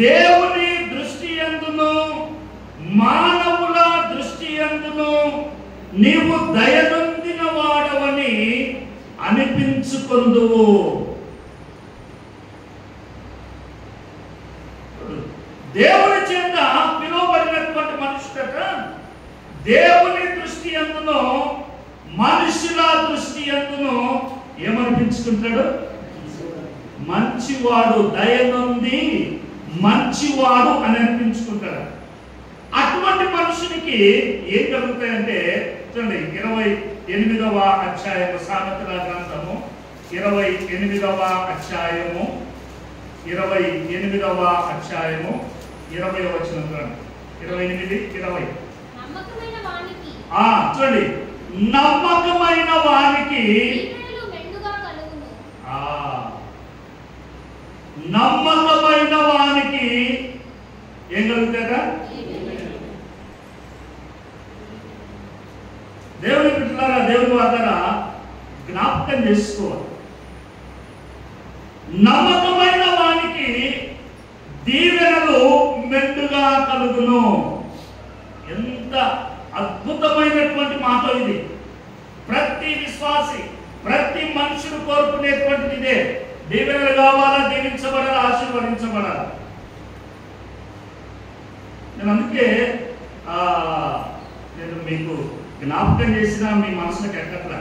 దేవుని దృష్టి యందును మానవుల దృష్టి యందును నీవు దయనొందిన వాడవని అనిపించుకొందువు. దేవుని చేత పిలువబడినటువంటి మనుషుడట దేవుని దృష్టి యందును మనుషుల దృష్టి యందును ఏమనిపించుకుంటాడు? మంచివాడు, దయనొంది మంచివాడు అని అనిపించుకుంటాడు. అటువంటి మనుషునికి ఏం జరుగుతాయంటే చూడండి, 28వ అధ్యాయము సామెతల గ్రంథము 28వ అధ్యాయము 28వ అధ్యాయము 20వ వచనం చూడండి. 28, 20. నమ్మకమైన వానికి చూడండి, నమ్మకమైన వానికి దీవెనలు మెండుగా కలుగును. నమ్మకమైన వానికి ఏం కలుగుతాడా? దేవుని బిడ్డలారా, దేవుని వాదన జ్ఞాపకం చేసుకోవాలి. నమ్మకమైన వానికి దీవెనలు మెండుగా కలుగును. ఎంత అద్భుతమైనటువంటి మాట ఇది! ప్రతి విశ్వాసి, ప్రతి మనుషుడు కోరుకునేటువంటిది ఇదే. దీవెనలు కావాలా, దీవించబడాలా, ఆశీర్వదించబడాలా. నేను అందుకే నేను మీకు జ్ఞాపకం చేసిన మీ మనసులకు ఎక్కట్లా,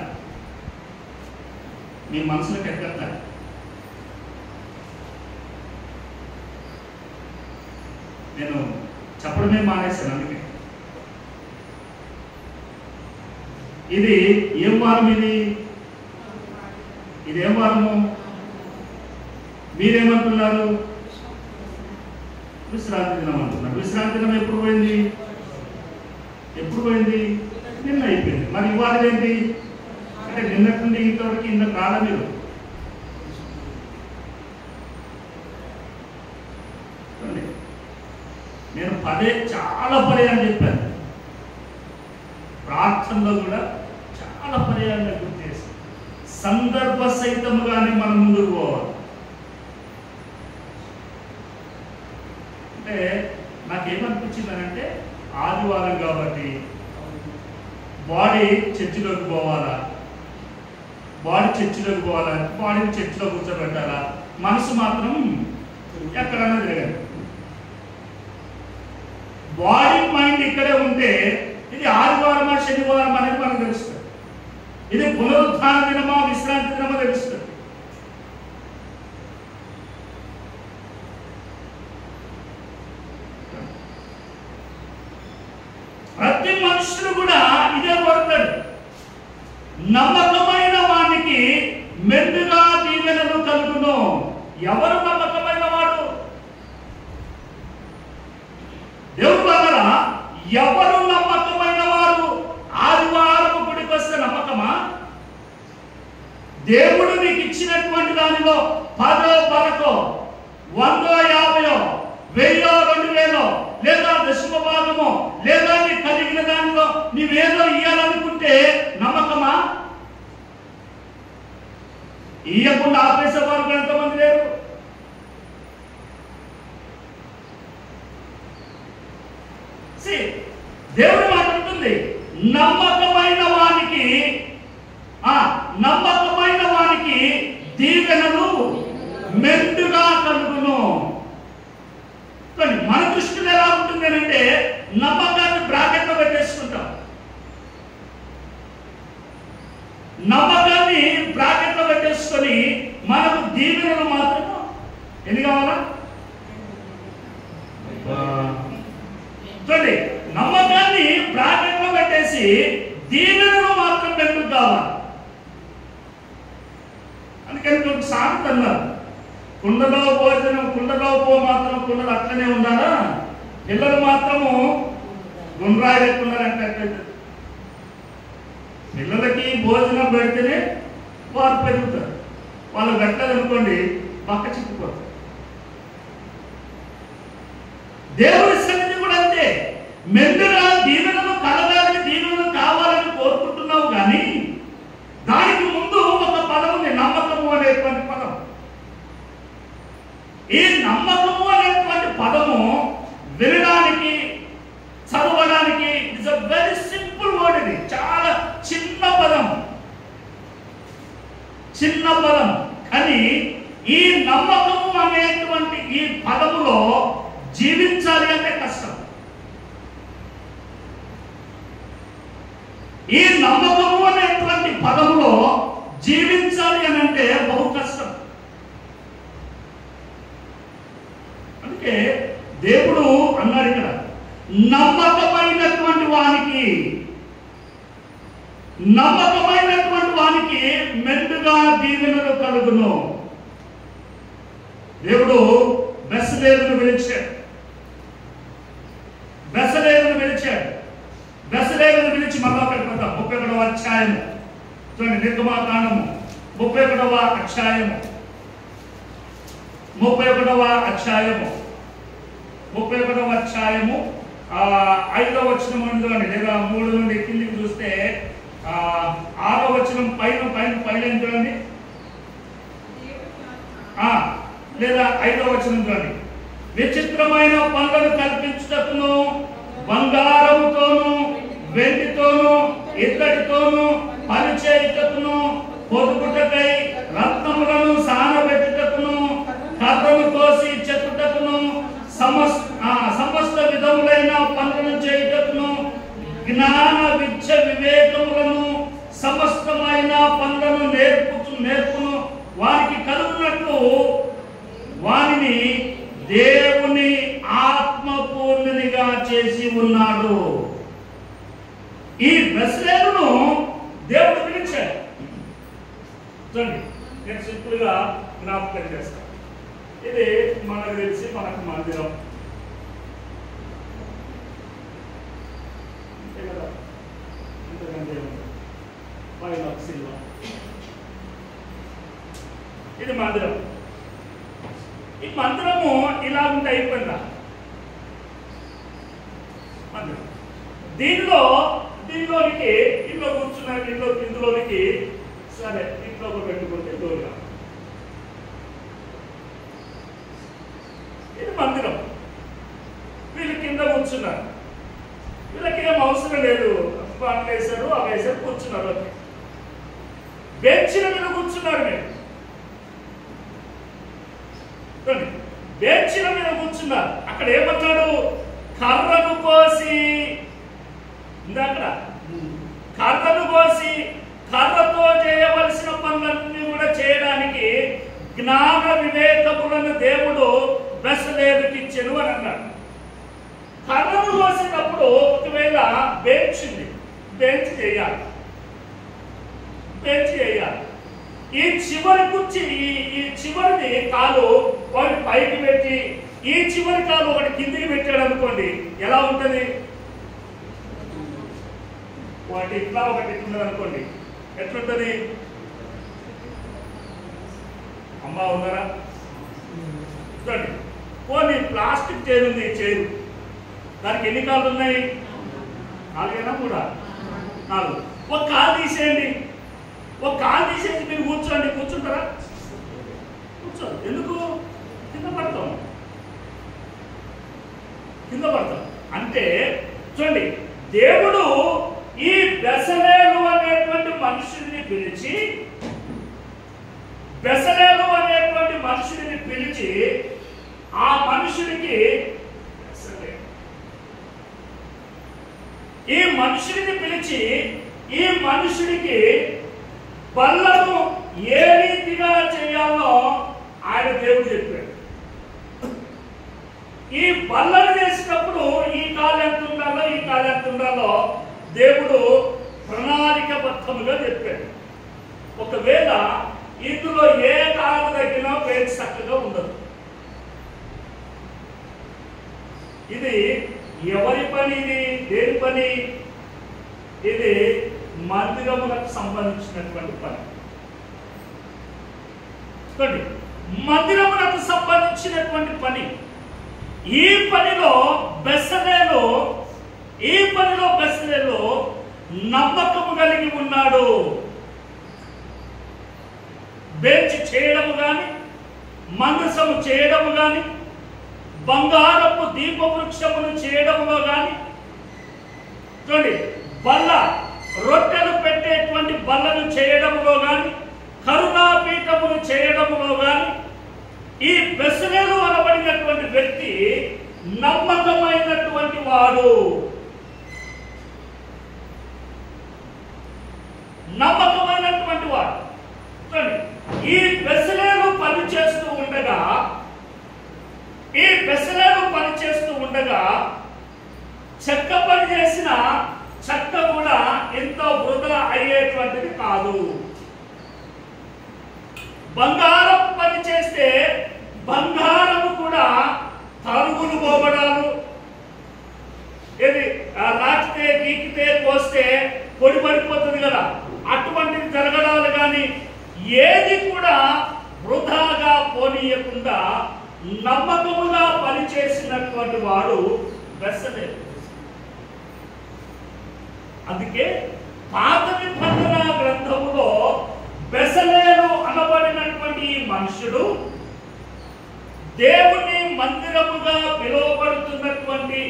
మీ మనసులకు ఎక్కట్లా. నేను చెప్పడమే మానేశాను. అందుకే ఇది ఏం వారం? ఇది ఏం వారము? మీరేమంటున్నారు? విశ్రాంతి దినం అంటున్నారు. విశ్రాంతి దినం ఎప్పుడు పోయింది? నిన్న అయిపోయింది. మరి ఇవాళ ఏంటి అంటే నిన్నటి నుండి ఇంతవరకు ఇంత కాలం మీరు నేను చాలా పర్యాలు చెప్పాను. ప్రార్థనలో కూడా చాలా పర్యాలు గుర్తు చేసి సందర్భ సహితముగానే మనం ముందుకు పోవాలి. అంటే నాకేమనిపించిందనంటే ఆదివారం కాబట్టి బాడీ చర్చిలోకి పోవాలా, బాడీని చర్చిలో కూర్చోబెట్టాలా, మనసు మాత్రం ఎక్కడన్నా తిరగాలి. బాడీ మైండ్ ఇక్కడే ఉంటే ఇది ఆదివారమా శనివారం అనేది మనకు తెలుస్తుంది. ఇది పునరుత్థాన దినమా విశ్రాంతి దినమా తెలుస్తుంది. ప్రతి మనుషులు కూడా ఇదే కోరుతాడు. నమ్మకమైన వానికి మెండుగా దీవెనలు కలుగును. ఎవరు నమ్మకమైన వాడు? దేవుడు దగ్గర ఎవరు నమ్మకమైన వారు? ఆదివారం గుడికి వస్తే నమ్మకమా? దేవుడు నీకు ఇచ్చినటువంటి దానిలో 10, 12, 100, 50, 1000, 2000 లేదా దశమ భాగమో లేదా నీకు కలిగిన దానిలో నీవేదో ఇయ్యాలనుకుంటే నమ్మకమా? ఇయ్యకుండా ఆపేసే వారు ఎంతమంది లేరు? దేవుడి మాట ఉంటుంది, నమ్మకమైన వానికి దీవెనలు మెండుగా కలుగును. మన దృష్టిలో ఎలా ఉంటుంది అంటే నమ్మకాన్ని బ్రాకెట్లో పెట్టేసుకుంటాం. నమ్మకాన్ని బ్రాకెట్లో పెట్టేసుకొని మనకు దీవెనలు మాత్రం ఎన్ని కావాలా? చూడండి, నమ్మకాన్ని బ్రాకెట్లో పెట్టేసి దీవెనలు మాత్రం మెండు కావాలి. అందుకని ఒక సామెత అన్నారు, కుండలో భోజనం కుండలో పో మాత్రం కుండలు అట్లనే ఉండాలా, పిల్లలు మాత్రము గుండ్రాయి లేకున్నారంటే. పిల్లలకి భోజనం పెడితేనే వారు పెరుగుతారు. వాళ్ళు పెట్టలేదనుకోండి పక్క చిక్కిపోతారు. దేవుని సన్నిధి కూడా అంతే. మెండుగా దీవెనలు కలగాలని, దీవెనలు కావాలని కోరుకుంటున్నావు కానీ దానికి ముందు ఒక పదం ఉంది, నమ్మకము అనేటువంటి పదం. ఈ నమ్మకము అనేటువంటి పదము వినడానికి, చదవడానికి it's a very simple word. ఇది చాలా చిన్న పదం, చిన్న పదం. కానీ ఈ నమ్మకము అనేటువంటి ఈ పదములో జీవించాలి అంటే కష్టం. ఈ నమ్మకము అనేటువంటి పదములో జీవించాలి అని అంటే బహు కష్టం. అందుకే దేవుడు అన్నాడు ఇక్కడ, నమ్మకమైనటువంటి వానికి, నమ్మకమైనటువంటి వానికి మెండుగా దీవెనలు కలుగును. దేవుడు బెసలేలును పిలిచాడు, బెసలేలును పిలిచాడు. బెసలేలును పిలిచి మళ్ళా అక్కడికి వద్దాం. 31వ అధ్యాయము చూడండి, నిర్గమాకాండము 31వ అధ్యాయము, 31వ అధ్యాయము, 31వ అధ్యాయము 5వ వచనం నుండి లేదా 3 నుండి కిందికి చూస్తే 6వ వచనం పైన చూడండి, లేదా 5వ వచనం చూడండి. విచిత్రమైన పనులను కల్పించుటకును, బంగారముతోను వెండితోను ఇత్తడితోను పనిచేయుటకును, పొదుపుటకై రత్నములను సానబెట్టుటకును, కర్రను కోసి చెక్కుటకును, సమస్త విధములైన పనులను చేయుటకును, జ్ఞాన విద్య వివేకములను సమస్తమైన పనులను నేర్పును. వారికి కలుగునట్లు వారిని దేవుని ఆత్మపూర్ణునిగా చేసి ఉన్నాడు. ఈ బెసలేలును దేవుడు పిలిచాడు. చూడండి, నేను సింపుల్ గా జ్ఞాపకం చేస్తాను. ఇది మనకు తెలిసి మనకు మందిరం కదా, ఇంతకంటే పైన సిల్వ, ఇది మందిరం. ఈ మందిరము ఇలా ఉంటే అయిపోయిందా? మందిరం దీనిలోనికి ఇంట్లో కూర్చున్నాడు, ఇందులోనికి సరే ఇంట్లో పెట్టుకుంటే దూరంగా, ఇది మందిరం. వీళ్ళు కింద కూర్చున్నారు, వీళ్ళకి ఏం అవసరం లేదు, బాగా వేశారు, అవి వేశారు, కూర్చున్నారు. బెంచ్ల మీద కూర్చున్నారు. మీరు బెంచ్ల మీద కూర్చున్నారు. అక్కడ ఏమన్నాడు? కర్రను కోసి, ఇందాక కర్రను కోసి కర్రతో చేయవలసిన పనులన్నీ కూడా చేయడానికి జ్ఞాన వివేకములను దేవుడు బెసలేలుకి ఇచ్చెను అని అన్నాడు. కర్రను కోసేటప్పుడు ఒకవేళ బెంచ్ ఉంది, బెంచ్ చేయాలి. ఈ చివరి కుర్చీ, ఈ చివరిది కాలు వాడి పైకి పెట్టి ఈ చివరి కాలు ఒకటి కిందికి పెట్టాడు అనుకోండి, ఎలా ఉంటుంది? వాటి ఇట్లా ఒకటి ఇట్లున్నది అనుకోండి, ఎట్లుంటది? అమ్మా ఉన్నారా? చూడండి, పోనీ ప్లాస్టిక్ చైర్ ఉంది, చైరు దానికి ఎన్ని కాళ్ళు ఉన్నాయి? 4 కూడా 4. ఒక కాలు తీసేయండి, ఒక కాలు తీసేసి మీరు కూర్చుంటారా? కూర్చోరు. ఎందుకు? కింద పడతాం. అంటే చూడండి, దేవుడు ఈ బెసలేలు అనేటువంటి మనుషుడిని పిలిచి ఆ మనుషుడికి ఈ మనుషుడికి బల్లను ఏ రీతిగా చేయాలో ఆయన దేవుడు చెప్పాడు. ఈ బల్లను చేసినప్పుడు ఈ కాలు ఎంత ఉండాలో దేవుడు ప్రణాళికబద్ధముగా చెప్పాడు. ఒకవేళ ఇందులో ఏ కాలు తగ్గినా పేరు చక్కగా ఉండదు. ఇది ఎవరి పని? ఇది దేని పని? ఇది మందిరములకు సంబంధించినటువంటి పని. చూడండి, మందిరమునకు సంబంధించినటువంటి పని. ఈ పనిలో బెసలేలు నమ్మకము కలిగి ఉన్నాడు. బెంచ్ చేయడము కానీ, మందసము చేయడము కానీ, బంగారపు దీపవృక్షమును చేయడములో కానీ, చూడండి, బల్ల రొట్టెలు పెట్టేటువంటి బల్లను చేయడములో కానీ, కరుణాపీఠమును చేయడములో కానీ, ఈ బెసలేలు అనబడినటువంటి వ్యక్తి నమ్మకమైనటువంటి వాడు. నమ్మకమైనటువంటి వాడు. చూడండి, ఈ బెసలేలు పనిచేస్తూ ఉండగా చెక్క పని చేసిన చెక్క కూడా ఎంతో వృధా అయ్యేటువంటిది కాదు. బంగారం పని చేస్తే బంగారము కూడా తరుగులు పోబడాలు, ఏది రాకితే గీకితే కోస్తే పొడి పడిపోతుంది కదా, అటువంటివి జరగడాలు కానీ ఏది కూడా వృధాగా పోనీయకుండా నమ్మకముగా పనిచేసినటువంటి వాడు బెసలేలు. అందుకే పాత నిబంధన గ్రంథములో బెసలేలు అనబడినటువంటి ఈ మనుషుడు దేవుని మందిరముగా పిలువబడుతున్నటువంటి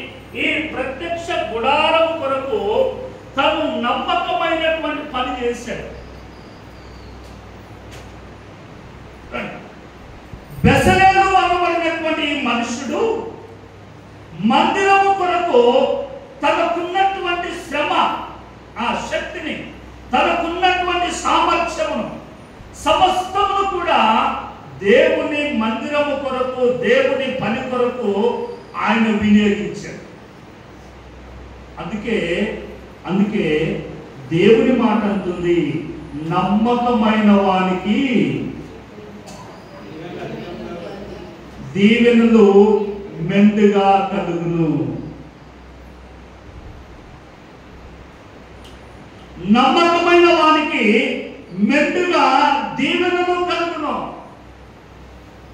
ఈ ప్రత్యక్ష గుడారము కొరకు తను నమ్మకమైనటువంటి పని చేశాడు. బెసలేలు అనబడినటువంటి ఈ మనుషుడు మందిరము కొరకు తనకున్నటువంటి శ్రమ, ఆ శక్తిని, తనకున్నటువంటి సామర్థ్యమును సమస్తమును కూడా దేవుని మందిరము కొరకు, దేవుని పని కొరకు ఆయన వినియోగించాడు. అందుకే దేవుని మాట అంటుంది, నమ్మకమైన వానికి దీవెనలు మెండుగా కలుగును. నమ్మకమైన వానికి మెండుగా దీవెనలు కలుగును.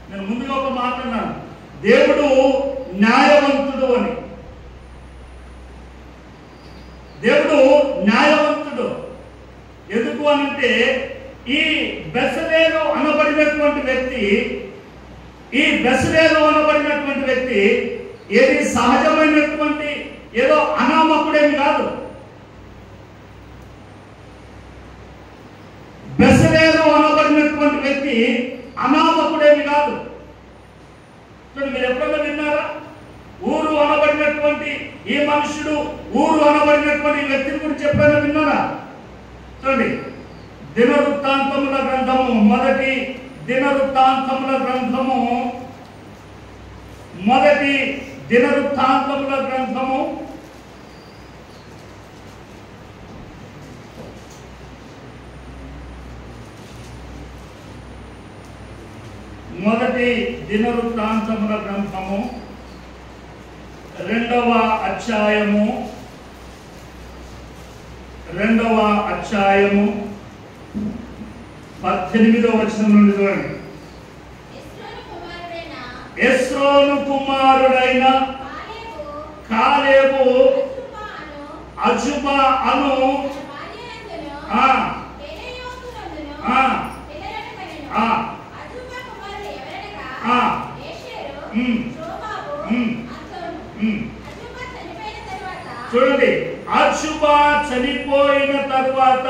నేను ముందుగా ఒక మాట అన్నాను, దేవుడు న్యాయవంతుడు అని. దేవుడు న్యాయవంతుడు ఎందుకు అనంటే, ఈ బెసలేలు అనబడినటువంటి వ్యక్తి ఏది సహజమైనటువంటి ఏదో అనామకుడేమి కాదు. బెసలేలు అనబడినటువంటి వ్యక్తి అనామకుడేమి కాదు. మీరు ఎప్పుడైనా విన్నారా? ఊరు అనబడినటువంటి ఈ మనుషుడు, ఊరు అనబడినటువంటి వ్యక్తిని గురించి ఎప్పుడైనా విన్నారా? చూడండి, దినవృత్తాంతముల గ్రంథము, మొదటి దినవృత్తాంతముల గ్రంథము 2వ అధ్యాయము 18వ వచనం నుండి చూడండి. ఎస్రోను కుమారుడైన కాలేబు అజుబా అను చూడండి, అజుబా చనిపోయిన తర్వాత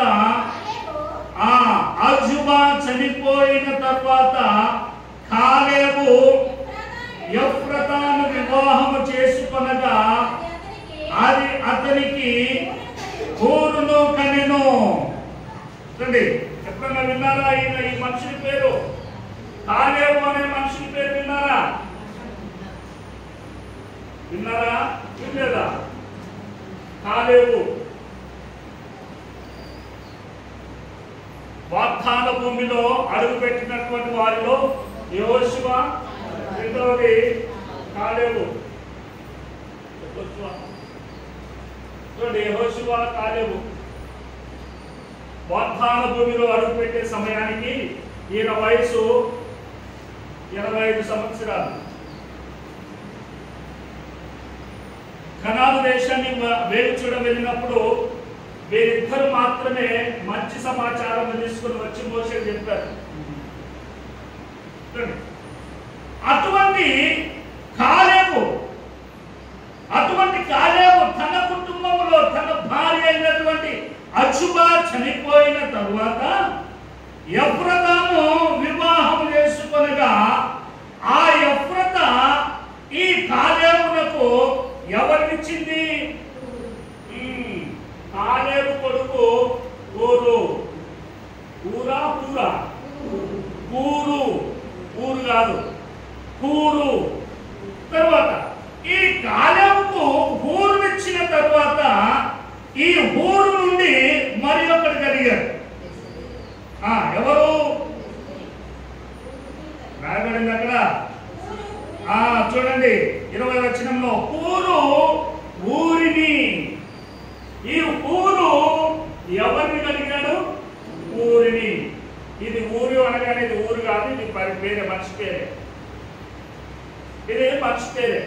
కాలేబు ఎఫ్రాతాను వివాహము చేసుకొనగా అది అతనికి హూరును కనెను. చూడండి, ఎప్పుడన్నా విన్నారా ఈ మనుషుని పేరు? కాలేబు అనే మనుషుని పేరు విన్నారా? వినలేదా? కాలేబు వాగ్దాన భూమిలో అడుగు పెట్టినటువంటి వారిలో యెహోషువ, రెండవది కాలేబు. చూడండి, యెహోషువ, కాలేబు వాగ్దాన భూమిలో అడుగు పెట్టే సమయానికి ఈయన వయసు 25 సంవత్సరాలు కనాను దేశాన్ని వేగు చూడ వెళ్ళినప్పుడు వీరిద్దరు మాత్రమే మంచి సమాచారం తీసుకుని వచ్చి మోషేకు చెప్పారు. అటువంటి కాలేబు తన కుటుంబంలో తన భార్య అయినటువంటి అచుబా చనిపోయిన తరువాత ఎఫ్రతాను వివాహం చేసుకొనగా ఆ ఎఫ్రత ఈ కాలేబునకు ఎవరినిచ్చింది? కాలేబు కొడుకు ఊరు కాదు హూరు. తర్వాత ఈ కాలేబుకు హూరునిచ్చిన తర్వాత ఈ హూరు నుండి మరి ఒకటి కలిగారు. ఎవరు రాయబడింది అక్కడ? చూడండి 20వ వచనంలో హూరు ఊరిని. ఈ ఊరు ఎవరిని కలిగాడు? ఊరిని. ఇది ఊరు అనగానే ఇది ఊరు కాదు, ఇది పేరే, మనిషి పేరే. ఇది మనిషి పేరే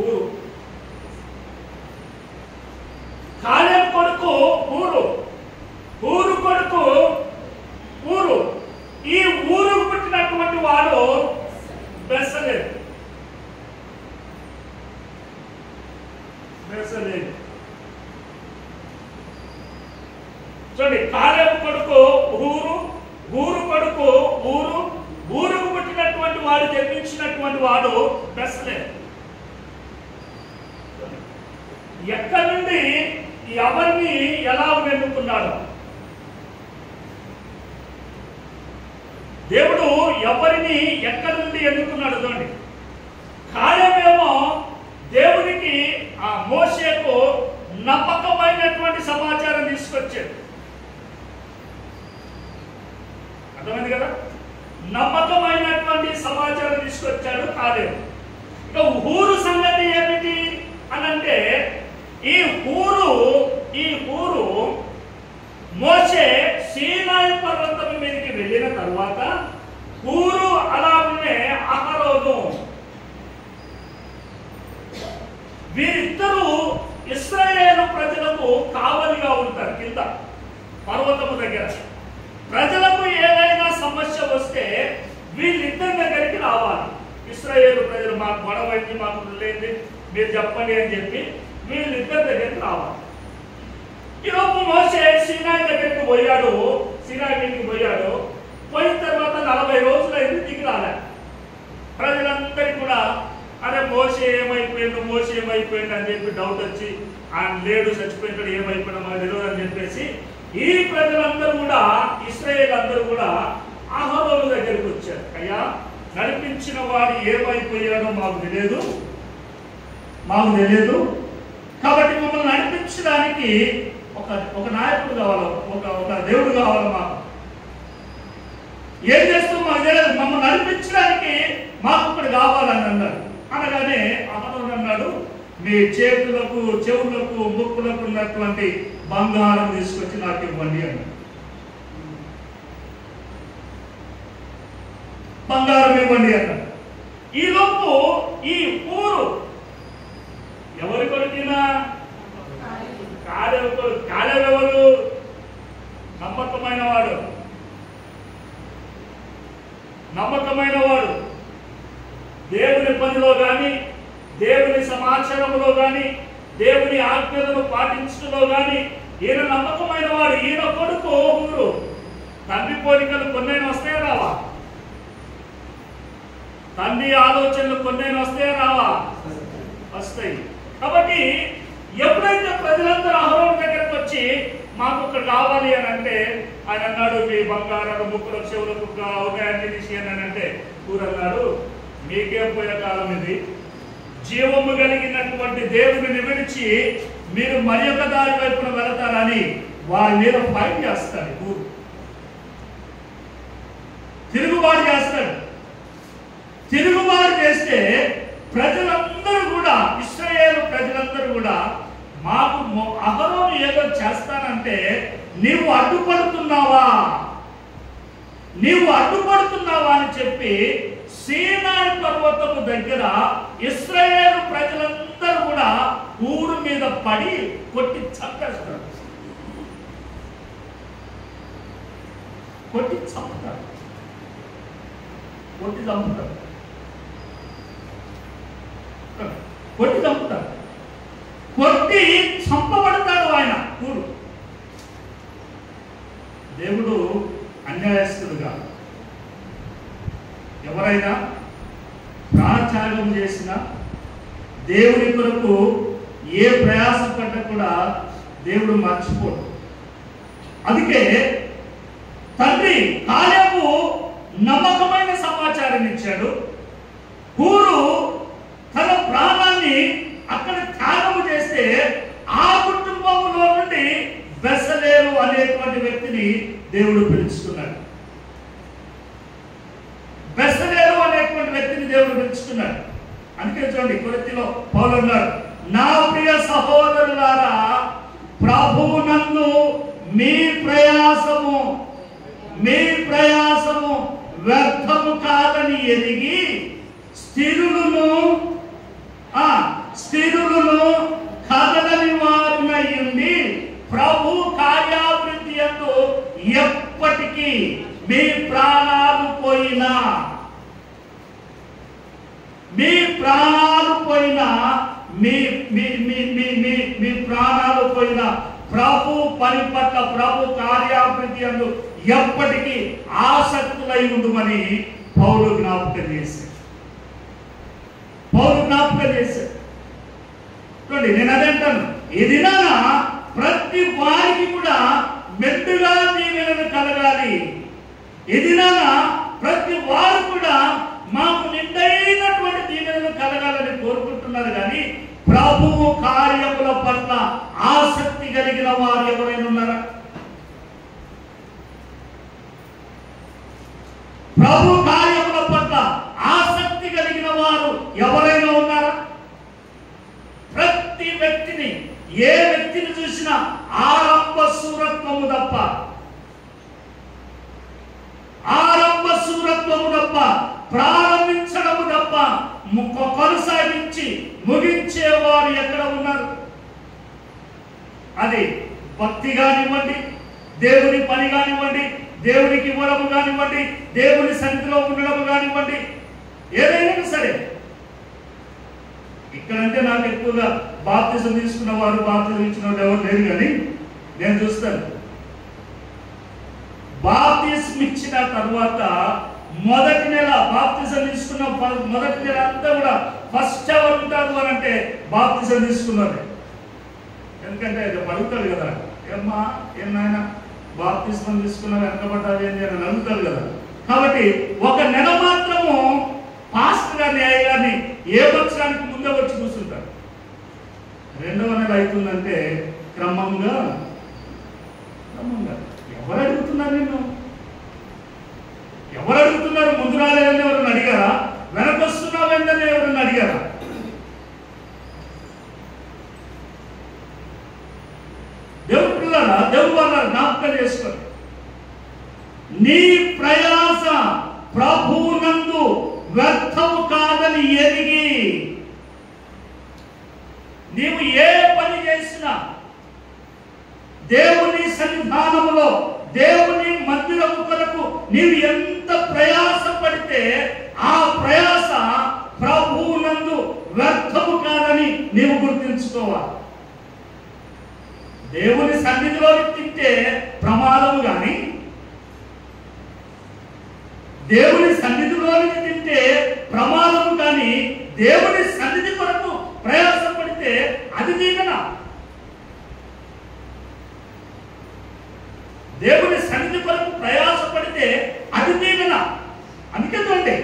ఊరు. కాలేబు కొడుకు ఊరు, ఊరు కొడుకు ఊరు. ఈ ఊరు పుట్టినటువంటి వాడు బెసలేలు. చూడండి, కాలేబు కొడుకు ఊరు, ఊరు కొడుకు ఊరు, ఊరుకు పుట్టినటువంటి వాడు జన్మించినటువంటి వాడు బెసలేలు. ఎక్కడి నుండి ఎవరిని ఎలా ఎన్నుకున్నాడు దేవుడు? ఎవరిని ఎక్కడి నుండి ఎన్నుకున్నాడు చూడండి. కాలేబేమో దేవునికి ఆ మోషేకు నమ్మకమైనటువంటి సమాచారం తీసుకొచ్చాడు. అర్థమైంది కదా? నమ్మకమైనటువంటి సమాచారం తీసుకొచ్చాడు కాలేబు. ఇక ఊరు సంగతి ఏమిటి అని అంటే, ఈ ఊరు మోషే సీనాయి పర్వతం మీదకి వెళ్ళిన తర్వాత ఊరు అలాగే అహరోను వీరిద్దరూ ఇశ్రాయేలు ప్రజలకు కావలిగా ఉంటారు. కింద పర్వతము దగ్గర ప్రజలకు ఏదైనా సమస్య వస్తే వీళ్ళిద్దరి దగ్గరికి రావాలి. ఇశ్రాయేలు ప్రజలు మాకు గొడవైంది, మాకు లేదు, మీరు చెప్పండి అని చెప్పి వీళ్ళిద్దరి దగ్గరికి రావాలి. ఈరోజు మోషే సీనాయి దగ్గరికి పోయాడు, సీనాయి మీదకి పోయాడు. పోయిన తర్వాత 40 రోజులు అయింది, దిగి రాలే. ప్రజలందరికీ కూడా అరే మోషే ఏమైపోయిండు అని చెప్పి డౌట్ వచ్చి ఆయన లేడు, చచ్చిపోయినాడు, ఏమైపోయినా మాకు తెలియదు అని చెప్పేసి ఈ ప్రజలందరూ కూడా, ఇశ్రాయేలు అందరూ కూడా అహరోను దగ్గరికి వచ్చారు. అయ్యా, నడిపించిన వాడు ఏమైపోయాడో మాకు తెలియదు, కాబట్టి మమ్మల్ని నడిపించడానికి ఒక నాయకుడు కావాలి, ఒక దేవుడు కావాలి. మాకు ఏం చేస్తాం మాకు తెలియదు, మమ్మల్ని నడిపించడానికి మాకు ఒకటి కావాలని అన్నాడు. అనగానే అహరోను అన్నాడు, మీ చేతులకు, చెవులకు, ముక్కులకు ఉన్నటువంటి బంగారం తీసుకొచ్చి నాకు ఇవ్వండి అన్నాడు. బంగారం ఇవ్వండి అన్నాడు. ఈలోపు ఈ ఊరు ఎవరి కొడుకునా? కాలేబు కొడుకు. కాలేబు ఎవరు? నమ్మకమైన వాడు, దేవుని పనిలో గాని, దేవుని సమాచారంలో గాని, దేవుని ఆజ్ఞలను పాటించడంలో గాని ఈయన నమ్మకమైన వాడు. ఈయన కొడుకు ఊరు. తండ్రి పోలికలు కొన్నైనా వస్తాయా రావా? తండ్రి ఆలోచనలు కొన్నైనా వస్తాయా రావా? వస్తాయి. కాబట్టి ఎప్పుడైతే ప్రజలందరూ అహరోను దగ్గరకు వచ్చి మాకు ఒకటి కావాలి అని అంటే, ఆయన అన్నాడు, మీ బంగారాలు, ముక్కులకు, చెవులకు ఉదయాన్ని తీసి అని అంటే ఊరన్నాడు, మీకేం పోయే కాలం ఇది? జీవము కలిగినటువంటి దేవుని విడిచి మీరు మరి ఒక దారి వైపున వెళతారని వారి మీద ఫైట్ చేస్తాడు. ఊరు తిరుగుబాటు చేస్తాడు. తిరుగుబాటు చేస్తే ప్రజలందరూ కూడా, ఇశ్రాయేలు ప్రజలందరూ కూడా, మాకు అహరోను ఏదో చేస్తానంటే నీవు అడ్డుపడుతున్నావా, నీవు అడ్డుపడుతున్నావా అని చెప్పి సీనాయి పర్వతము దగ్గర ఇశ్రాయేలు ప్రజలందరూ కూడా ఊరు మీద పడి కొట్టి చంపేస్తారు. కొట్టి చంపుతారు. కొట్టి చంపుతారు. కొట్టి చంపుతారు. కొట్టి చంపబడతాడు ఆయన ఊరు. దేవుడు అన్యాయస్తుడుగా ఎవరైనా ప్రాణత్యాగం చేసినా దేవుని కొరకు ఏ ప్రయాసం పడ్డ కూడా దేవుడు మర్చిపోడు. అందుకే తండ్రి కాలేబు నమ్మకమైన సమాచారం ఇచ్చాడు. ఊరు తన ప్రాణాన్ని అక్కడ త్యాగము చేస్తే ఆ కుటుంబంలో నుండి బెసలేలు అనేటువంటి వ్యక్తిని దేవుడు పిలుచుకున్నాడు. బెసలేలు అనేటువంటి వ్యక్తిని దేవుడు పిలుచుకున్నాడు. అందుకే చూడండి కొరింథీలో పౌలు అన్నాడు, నా ప్రియ సహోదరులారా, ప్రభువునందు మీ ప్రయాసము వ్యర్థము కాదని ఎరిగి స్థిరులను కదలని వారునై ఉండి ప్రభు కార్యాభివృద్ధి యందు ఎప్పటికీ మీ ప్రాణాలు పోయినా ప్రభు పని పట్ల ప్రభు కార్యాభివృద్ధి యందు ఎప్పటికీ ఆసక్తులై ఉండుమని పౌలు జ్ఞాపకం చేశాడు. చూడండి, నేను అదేంటాను, ఈ దినాన ప్రతి వారికి కూడా మెండుగా దీవెనలు కలగాలి. ఈ దినాన ప్రతి వారు కూడా మాకు నిండైనటువంటి దీవెనలు కలగాలని కోరుకుంటున్నారు. కానీ ప్రభువు కార్యముల పట్ల ఆసక్తి కలిగిన వారు ఎవరైనా ఉన్నారా? ప్రభు కార్యముల పట్ల ఆసక్తి కలిగిన వారు ఎవరైనా ఉన్నారా? ప్రతి వ్యక్తిని, ఏ వ్యక్తిని చూసినా ఆరంభ సూరత్వము తప్ప ప్రారంభించడము తప్ప కొనసాగించి ముగించేవారు ఎక్కడ ఉన్నారు? అది భక్తి కానివ్వండి, దేవుని పని కానివ్వండి, దేవునికి ఇవ్వడము కానివ్వండి, దేవుని సన్నిధిలో ఉండడము కానివ్వండి, ఏదైనా సరే. ఇక్కడంటే నాకు ఎక్కువగా బాప్తిజం తీసుకున్న వారు, బాప్తిజం ఇచ్చిన వాళ్ళు ఎవరు లేరు. కానీ నేను చూస్తాను, బాప్తిజం ఇచ్చిన తర్వాత మొదటి నెల, బాప్తిజం తీసుకున్న మొదటి నెల అంతా కూడా ఫస్ట్ ఎవరు ఉంటారు అని అంటే బాప్తిజం తీసుకున్నారు. ఎందుకంటే అడుగుతాడు కదా, ఏమ్మా ఏం నాయన బాప్తిజం తీసుకున్నా వెనకబడ్డావి ఏంటి అని అడుగుతారు కదా. కాబట్టి ఒక నెల మాత్రము పాస్టర్ గారిని, అయ్య గారిని ఏ పక్షానికి ముందే వచ్చి కూర్చుంటారు. రెండవ నెల అవుతుందంటే క్రమంగా ఎవరు అడుగుతున్నారు? ఎవరు అడుగుతున్నారు? ముందు రాలేదని ఎవరిని అడిగారా? వెనకొస్తున్నావేందని ఎవరిని అడిగారా? దేవుడు పిల్లరా, దేవుడు వాళ్ళ జ్ఞాపకం చేసుకోండి. నీ ప్రయాస ప్రభువునందు వ్యర్థము కాదని ఎరిగి, నీవు ఏ పని చేసినా దేవుని సన్నిధానములో, దేవుని మందిరము కొరకు నీవు ఎంత ప్రయాస పడితే ఆ ప్రయాస ప్రభువునందు వ్యర్థము కాదని నీవు గుర్తించుకోవాలి. దేవుని సన్నిధిలో తింటే ప్రమాదము కానీ, దేవుని సన్నిధిలోనికి తింటే ప్రమాదము కానీ, దేవుని సన్నిధి కొరకు ప్రయాసపడితే అది దీవెన. దేవుని సన్నిధి కొరకు ప్రయాసపడితే అది దీవెన. అందుకే చూడండి,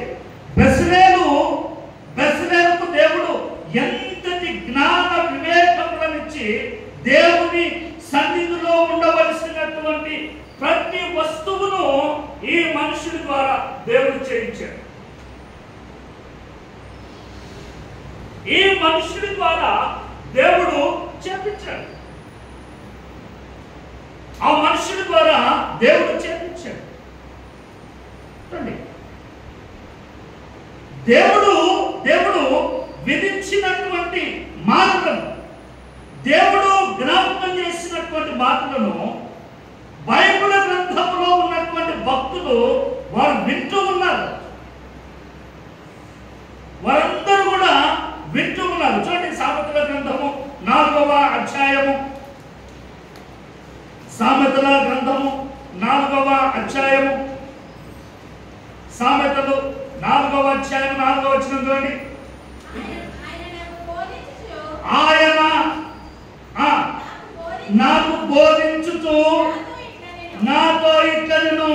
బెసలేలుకు దేవుడు ఎంతటి జ్ఞాన వివేకములనిచ్చి దేవుని సన్నిధిలో ఉండవలసినటువంటి ప్రతి వస్తువును ఈ మనుషుడి ద్వారా దేవుడు చేయించాడు. ఈ మనుషుడి ద్వారా దేవుడు చేపించాడు. ఆ మనుషుడి ద్వారా దేవుడు చేపించాడు. చూడండి, దేవుడు విధించినటువంటి మాటలను, దేవుడు జ్ఞాపకం చేసినటువంటి మాటలను బైబిల్ గ్రంథంలో ఉన్నటువంటి భక్తులు వారు వింటూ ఉన్నారు. వారందరూ కూడా వింటూ ఉన్నారు. చూడండి, సామెతల గ్రంథము 4వ అధ్యాయము, సామెతల గ్రంథము 4వ అధ్యాయము, సామెతలు 4వ అధ్యాయం 4వ వచనం చూడండి. ఆయన నాకు బోధించుతూ నాతో ఇట్లను,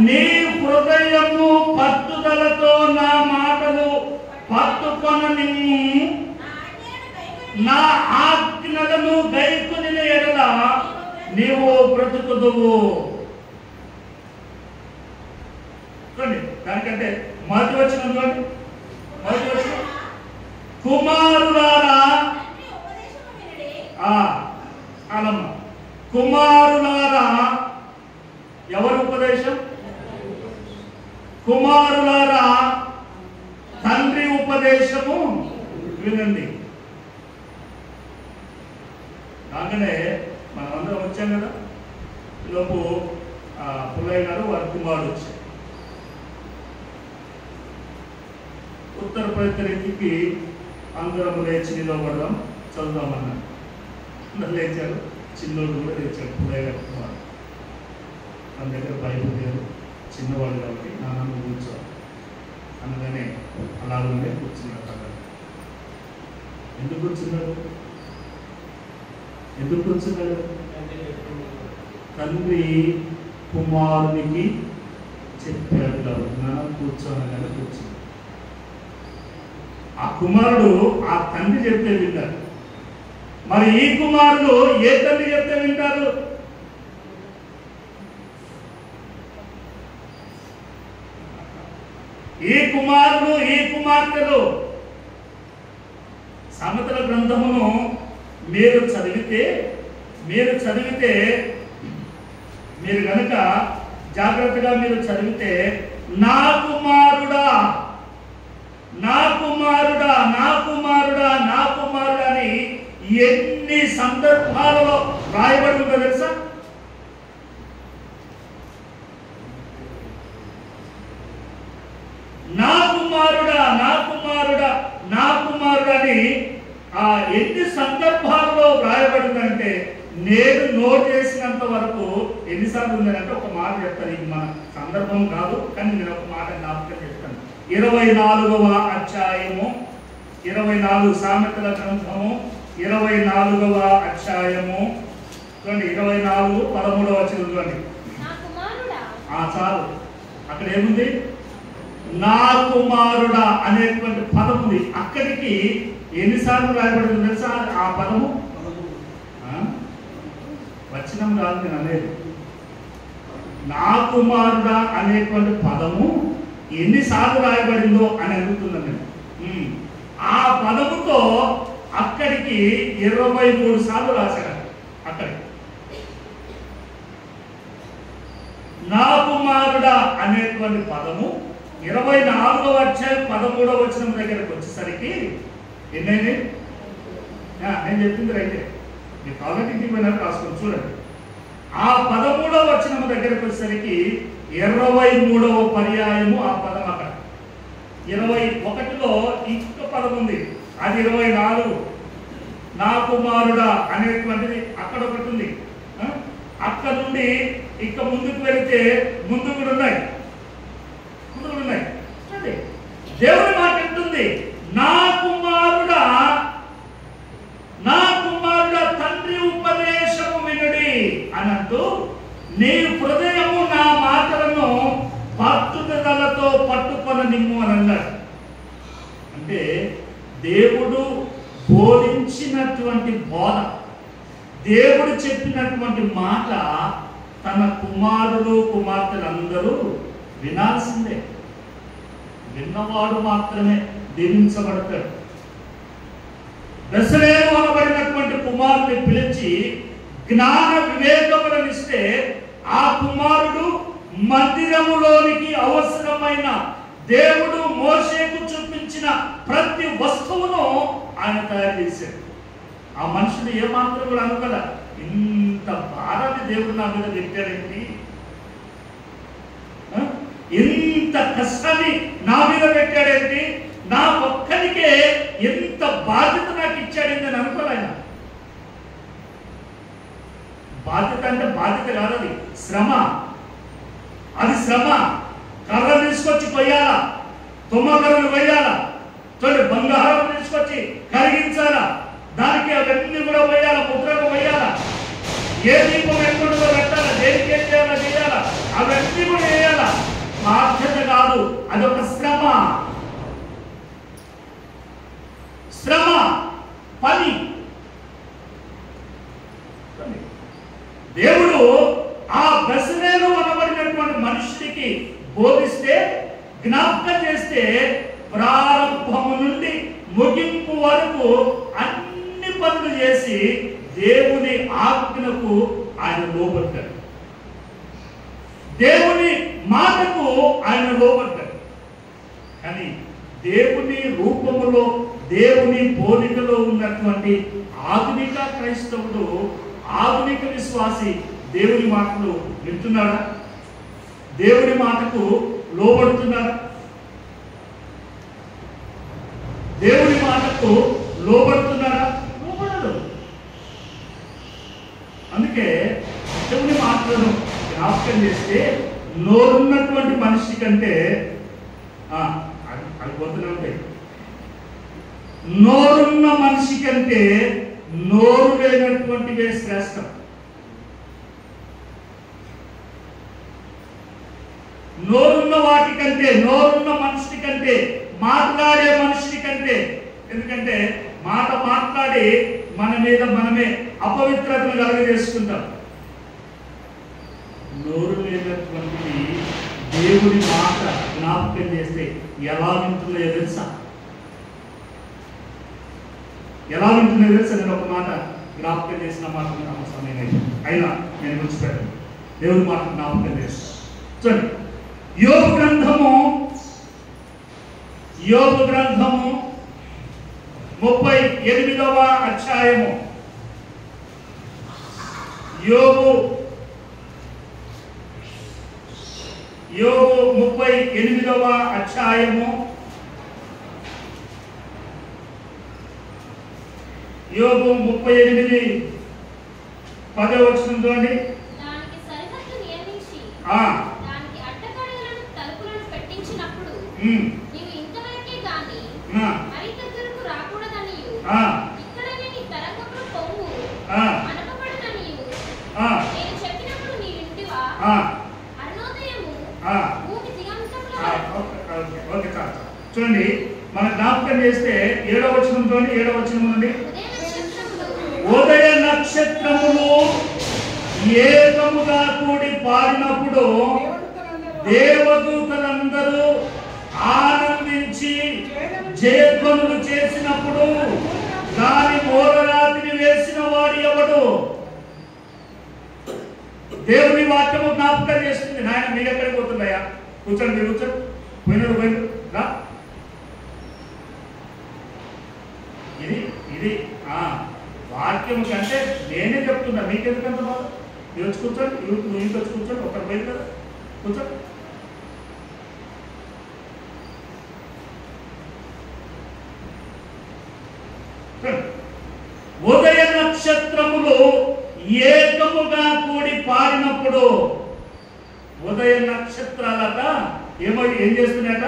నీ హృదయము పట్టుదలతో నా మాటలు పట్టుకొననిమ్ము, నా ఆజ్ఞలను గైకొనిన ఎడల నీవు బ్రతుకుదువు. చూడండి, దానికంటే మొదటి వచనం చూడండి. మొదటి వచనం, కుమారులారా, కాలమ్మ, కుమారులారా, ఎవరి ఉపదేశం? కుమారులారా, తండ్రి ఉపదేశము వినండి. కాగానే మనమందరం వచ్చాం కదా, ఈలోపు పుల్లయ్య గారు వారి కుమారుడు వచ్చారు. ఉత్తర ప్రతికి అందరం లేచి నిలబడదాం, చదువుదామన్నారు. అందరు లేచారు, చిన్నోళ్ళు కూడా లేచారు. పుల్లయ్య గారు కుమారుడు మన దగ్గర బైబిల్ లేదు, చిన్నవాళ్ళు కాబట్టి నాన్న కూర్చో అనగానే అలాగే కూర్చున్నాడు. ఎందుకు కూర్చున్నాడు? తండ్రి కుమారునికి చెప్పాడు కాబట్టి నాన్న కూర్చోనగానే కూర్చున్నాడు. ఆ కుమారుడు ఆ తండ్రి చెప్తే వింటారు. మరి ఈ కుమారుడు ఏ తండ్రి చెప్తే వింటారు? ఈ కుమారుడు, ఈ కుమార్తెలు సామెతల గ్రంథమును మీరు చదివితే మీరు గనుక జాగ్రత్తగా మీరు చదివితే, నా కుమారుడా, నా కుమారుడా, నా కుమారుడా, నా కుమారుడా అని ఎన్ని సందర్భాలలో రాయబడి ఉందో తెలుసా? నా కుమారుడా, నా కుమారుడా, నా కుమారుడా అని ఎన్ని సందర్భాలలో రాయబడిందంటే, నేను నోట్ చేసినంత వరకు ఎన్నిసార్లు ఉందంటే ఒక మాట చెప్తాను. ఇది మన సందర్భం కాదు, కానీ నేను ఒక మాట జ్ఞాపకం చేస్తాను. 24వ అధ్యాయము, 24 సామెతల గ్రంథము 24వ అధ్యాయము చూడండి, 24 13వ వచనం చూడండి. చాలు, అక్కడ ఏముంది? నా కుమారుడా అనేటువంటి పదం ఉంది. అక్కడికి ఎన్నిసార్లు రాయబడింది తెలుసా? ఆ పదము వచనం కాదు, నేను అనేది. నా కుమారుడా అనేటువంటి పదము ఎన్నిసార్లు రాయబడిందో అని అడుగుతున్నాను నేను. ఆ పదముతో అక్కడికి 23 సార్లు రాశాడు. అక్కడికి నా కుమారుడా అనేటువంటి పదము 24వ అధ్యాయం 13వ వచనం దగ్గరకు వచ్చేసరికి ఎన్నైంది? నేను చెప్పింది రైతే, మీ కాలేజీ పోయినట్టు రాసుకొని చూడండి. ఆ 13వ వచనం దగ్గరకు వచ్చేసరికి 23వ పర్యాయము ఆ పదం అక్కడ. 21లో ఇంకొక పదం ఉంది, అది 24. నా కుమారుడా అనేటువంటిది అక్కడ ఒకటి ఉంది. అక్కడ నుండి ఇక ముందుకు వెళితే ముందు కూడా ఉన్నాయి. దేవుని మాట చెప్తుంది, నా కుమారుడా, నా కుమారుడా, తండ్రి ఉపదేశము వినుడి అన్నట్టు నీ హృదయము నా మాటలను పట్టుదలతో పట్టుకొననిమ్ము అని అన్నాడు. అంటే దేవుడు బోధించినటువంటి బోధ, దేవుడు చెప్పినటువంటి మాట తన కుమారుడు కుమార్తెలందరూ వినాల్సిందే. విన్నవాడు మాత్రమే దీవించబడతాడు. బెసలేలు అనబడినటువంటి కుమారుని పిలిచి జ్ఞాన వివేకములను ఇస్తే ఆ కుమారుడు మందిరములోనికి అవసరమైన దేవుడు మోషేకు చూపించిన ప్రతి వస్తువును ఆయన తయారు చేశాడు. ఆ మనుషుడు ఏమాత్రం కూడా అనుకోలే, ఇంత భారాన్ని దేవుడు నా మీద పెట్టాడేంటి, ఇంత కష్టాన్ని నా మీద పెట్టాడేంటి, నా ఒక్కరికే ఎంత బాధ్యత నాకు ఇచ్చాడేంటి అని అనుకోలే ఆయన. బాధ్యత అంటే బాధ్యత కాదు, అది శ్రమ. అది శ్రమ. కర్ర తీసుకొచ్చి కొయ్యాలా, తుమ్మకర్రలు కొయ్యాలా, చూడండి బంగారం తీసుకొచ్చి కరిగించాలా, దానికి అవన్నీ కూడా పోయాలా, ముద్రకు పోయాలా, ఏ దీపం ఎక్కడో పెట్టాలా, దేనికి ఏం చేయాలా చేయాలా, అవన్నీ కూడా వేయాలా. బాధ్యత కాదు, అదొక శ్రమ. శ్రమ, పని. దేవుడు ఆ బెసలేలు అనబడినటువంటి మనుషుడికి బోధిస్తే, జ్ఞాపకం చేస్తే, ప్రారంభము నుండి ముగింపు వరకు అన్ని పనులు చేసి దేవుని ఆజ్ఞకు ఆయన లోబడ్డాడు, దేవుని మాటకు ఆయన లోబడ్డాడు. కానీ దేవుని రూపములో, దేవుని పోలికలో ఉన్నటువంటి ఆధునిక క్రైస్తవుడు, ఆధునిక విశ్వాసి దేవుని మాటలు వింటున్నాడా? దేవుని మాటకు లోబడుతున్నాడా? దేవుని మాటకు లోబడుతున్నాడా? లోబడడు. అందుకే దేవుని మాటలను జ్ఞాపకం చేస్తే, నోరున్నటువంటి మనిషి కంటే అది పోతూనే ఉంటాయి. నోరున్న మనిషి కంటే నోరు లేనటువంటివే శ్రేష్టం. నోరున్న వాటి కంటే, నోరున్న మనిషి కంటే, మాట్లాడే మనిషి కంటే, ఎందుకంటే మాట మాట్లాడి మన మీద మనమే అపవిత్రతను కలుగజేసుకుంటాం. నోరు లేనటువంటిది దేవుని మాట జ్ఞాపకం చేస్తే ఎలా వింటుందో తెలుసా? ఎలా వింటుందో తెలుసా? నేను ఒక మాట జ్ఞాపకం చేసిన మాట సమయం అయినా నేను గుర్చిపెట్టాను. దేవుని మాట జ్ఞాపకం చేస్తాను. చూడండి, యోబు గ్రంథము 38వ అధ్యాయము. యోబు 38వ అధ్యాయము. యోబు 38 10వ వచనం చూడండి. దానికి సరిహద్దు నియమించి దానికి అడ్డగోడలను తలుపులను పెట్టించినప్పుడు నీవు ఇంతవరకే గాని మరి దగ్గరకు రాకూడదనియు, ఇక్కడనే నీ తరంగములు పొంగు అనపబడననియు నేను చెప్పినప్పుడు నీ వింటివా? అరుణోదయము భూమి దిగంతంలో. చూడండి, మన జ్ఞాపకం చేస్తే 7వ వచనం చూడండి. 7వ వచనం నుండి, ఉదయ నక్షత్రములు ఏకముగా కూడి పాడినప్పుడు దేవదూతలందరూ ఆనందించి జయధ్వనులు చేసినప్పుడు దాని మూలరాతిని వేసిన వాడు ఎవడు? దేవుని వాక్యము జ్ఞాపకం చేస్తుంది. నాయన మీరు ఎక్కడికి పోతున్నాయా? కూర్చోండి, మీరు కూర్చోండి. పోయినాడు రా. ఇది వాక్యం కంటే నేనే చెప్తున్నా, మీకెందుకంత బాధ? మీరు వచ్చి కూర్చోండి, నువ్వు ఇంటికి వచ్చి కూర్చోండి. ఒకటి పోయింది కదా, కూర్చోండి. ఉదయ నక్షత్రములు ఏకముగా కూడి పాడినప్పుడు, ఉదయ నక్షత్రాలట ఏం చేస్తున్నాయట?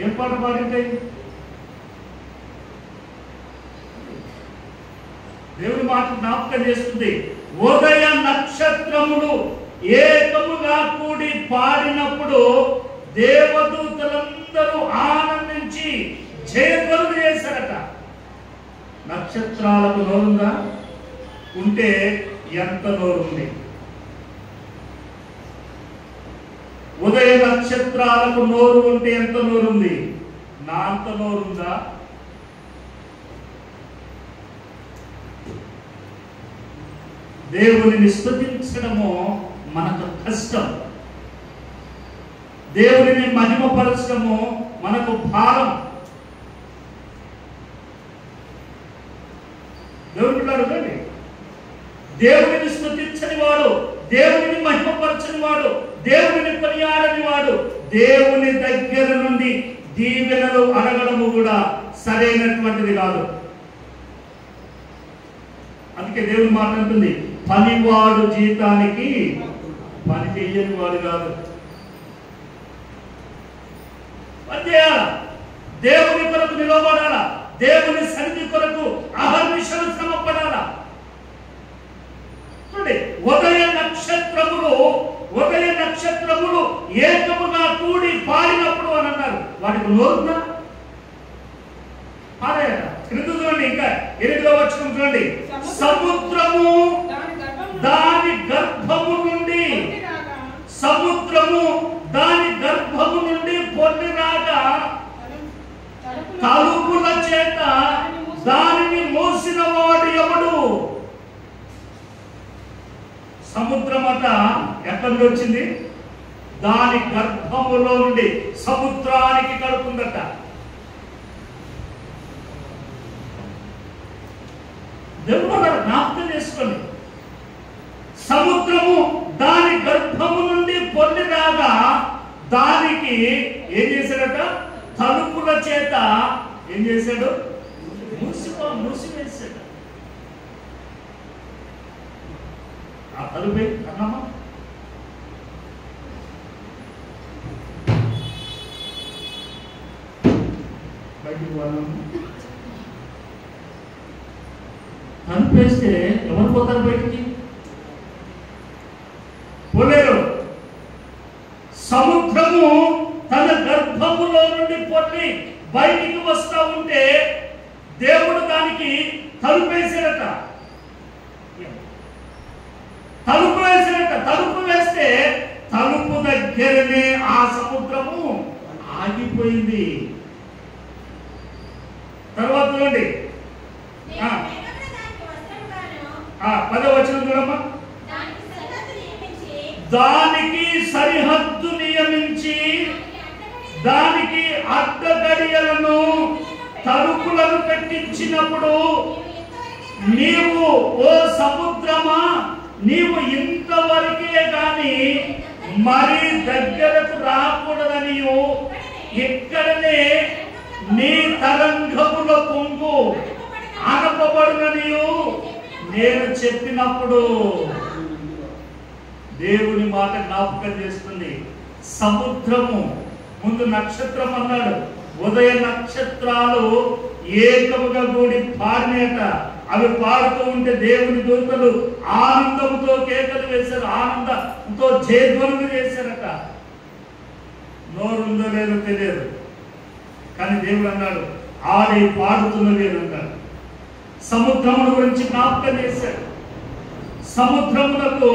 ఏం పాట పాడింటాయి? దేవుని మాట జ్ఞాపకం చేస్తుంది. ఉదయ నక్షత్రములు ఏకముగా కూడి పాడినప్పుడు దేవదూతలందరూ ఆనందించి జయధ్వనులు చేశారట. నక్షత్రాలకు నోరుందా? ఉంటే ఎంత నోరుంది? ఉదయ నక్షత్రాలకు నోరు ఉంటే ఎంత నోరుంది? నా అంత నోరుందా? దేవుని స్తుతించడము మనకు కష్టం, దేవుడిని మహిమపరచడము మనకు భారం. దేవుడు అండి, దేవుడిని స్తుతించని వాడు, దేవుడిని మహిమపరచని వాడు, దేవుడిని కొనియాడని వాడు దేవుని దగ్గర నుండి దీవెనలు అడగడము కూడా సరైనటువంటిది కాదు. అందుకే దేవుని మాట అంటుంది, పనివాడు జీతానికి పని చేయని వాడు కాదు. పని చేయాలా, దేవుని కొరకు నిలబడాలా, దేవుని సన్నిధి కొరకు అహర్నిశలు శ్రమ పడాలా. ఉదయ నక్షత్రములు ఏకముగా కూడి పాడినప్పుడు అని అన్నారు. వాటికి నోరుందా? పాడారా? చూడండి, ఇంకా 8వ వచనం చూడండి. సముద్రము దాని గర్భము నుండి, సముద్రము దాని గర్భము నుండి పొర్లిరాగా తలుపుల చేత దానిని మోసిన వాడు ఎవడు? సముద్రమట ఎక్కడి నుండి వచ్చింది? దాని గర్భములో నుండి సముద్రానికి కడుపుందట. దేవుడు జ్ఞాపకం చేసుకోండి. సముద్రము దాని గర్భము నుండి పొందిరాగా దానికి ఏం చేశాడట? తలుపుల చేత ఏం చేశాడు? మూసివేశాడు. ఆ తలుపే అన్నమా బయటికి వాళ్ళము తలుపేస్తే ఎవరు పోతారు బయటికి? పోలేరు. సముద్రము తన గర్భములో నుండి పొర్లి బయటికి వస్తా ఉంటే దేవుడు దానికి తలుపేసాడట. తలుపు వేసినట్ట. తలుపు వేస్తే తలుపు దగ్గరనే ఆ సముద్రము ఆగిపోయింది. తర్వాత చూడండి 10వ వచనం చూడమ్మా. దానికి సరిహద్దు నియమించి దానికి అడ్డగడియలను తలుపులను పెట్టించినప్పుడు నీవు ఓ సముద్రమా, నీవు ఇంతవరకే గాని మరి దగ్గరకు రాకూడదనియు ఇక్కడనే నీ తరంగముల పొంగు ఆనపబడుననియు నేను చెప్పినప్పుడు దేవుని మాట జ్ఞాపకం చేస్తుంది. సముద్రము ముందు నక్షత్రం అన్నాడు. ఉదయ నక్షత్రాలు ఏకముగా కూడి పాడినేట. అవి పాడుతూ ఉంటే దేవుని దూతలు ఆనందంతో కేకలు వేశారు, ఆనందంతో జయధ్వనులు చేశారట. నోరుందో లేదో తెలియదు, కానీ దేవుడు అన్నాడు ఆడి పాడుతున్నది అని అన్నాడు. సముద్రముల గురించి జ్ఞాపకం చేశాడు. సముద్రములకు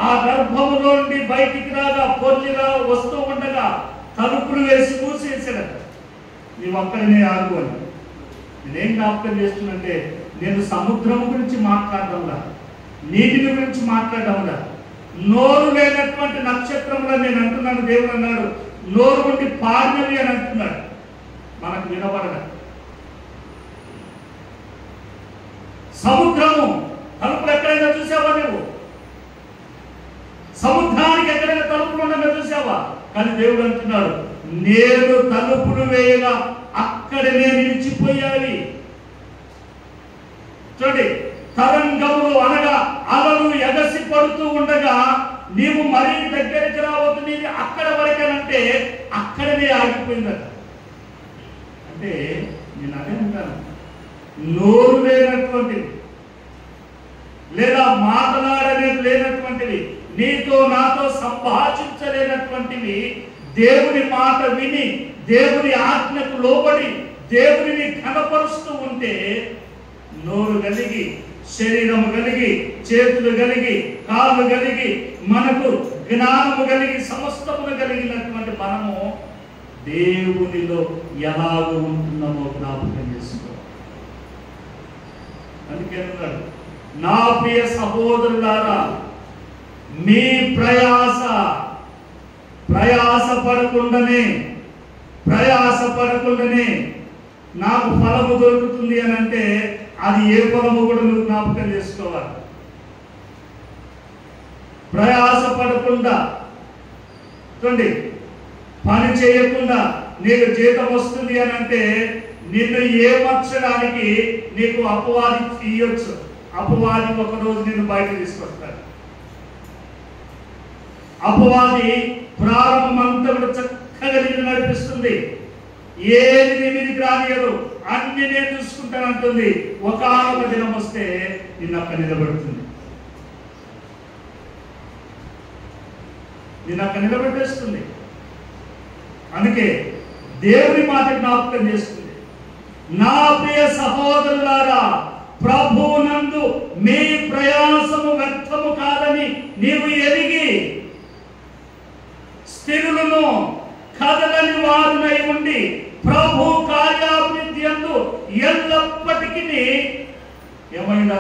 ఆ గర్భములో నుండి బయటికి రాగా పొర్లిగా వస్తూ ఉండగా తలుపులు వేసి మూసేసాడట. నీవు అక్కడనే ఆగు అని. నేనేం జ్ఞాపకం చేస్తున్నంటే, నేను సముద్రము గురించి మాట్లాడడంలా, నీటిని గురించి మాట్లాడడంలా, నోరు లేనటువంటి నక్షత్రంలో నేను అంటున్నాను. దేవుడు అన్నాడు నోరు ఉండి పాడినవి అని అంటున్నాడు. మనకు వినబడగా సముద్రము తలుపులు ఎక్కడైనా చూసావా? నువ్వు సముద్రానికి ఎక్కడైనా తలుపులు ఉండగా చూసావా? కానీ దేవుడు అంటున్నాడు నేను తలుపులు వేయగా అక్కడనే నిలిచిపోయావి. చూడండి, తరంగములు అనగా అలలు ఎగసి పడుతూ ఉండగా నీవు మరీ దగ్గరికి రావద్దు, నీది అక్కడ వరకేనంటే అక్కడనే ఆగిపోయిందట. అంటే నేను అదే అంటాను, నోరు లేనటువంటివి లేదా మాట్లాడలేదు లేనటువంటివి, నీతో నాతో సంభాషించలేనటువంటివి దేవుని మాట విని దేవుని ఆజ్ఞకు లోబడి దేవుడిని కనపరుస్తూ ఉంటే నోరు కలిగి, శరీరము కలిగి, చేతులు కలిగి, కాళ్ళు కలిగి, మనకు జ్ఞానము కలిగి, సమస్తమును కలిగినటువంటి మనము దేవునిలో ఎలాగో ఉంటున్నామో జ్ఞాపకం చేసుకో. అందుకే అన్నాడు, నా ప్రియ సహోదరులారా మీ ప్రయాసపడకుండానే నాకు ఫలము దొరుకుతుంది అని అంటే అది ఏ ఫలము కూడా నువ్వు జ్ఞాపకం చేసుకోవాలి. ప్రయాసపడకుండా చూడండి, పని చేయకుండా నీకు జీతం వస్తుంది అని అంటే నిన్ను ఏమర్చడానికి నీకు అపవాది ఇయ్యొచ్చు. అపవాది ఒకరోజు నిన్ను బయట తీసుకొస్తాడు. అపవాది ప్రారంభమంతా కూడా చక్కగా నిన్ను నడిపిస్తుంది. ఏది నీ మీదకి రానియదు, అన్ని నేను చూసుకుంటానంటుంది. ఒకానొక దినం వస్తే నిన్ను అక్కడ నిలబెట్టేస్తుంది. అందుకే దేవుని మాట జ్ఞాపకం చేస్తుంది. నా ప్రియ సహోదరులారా, ప్రభువునందు మీ ప్రయాసము వ్యర్థము కాదని నీవు ఎరిగి స్థిరులను కదలని వారునై ఉండి ప్రభు కార్యాభివృద్ధి యందు ఎల్లప్పటికీ ఏమైనా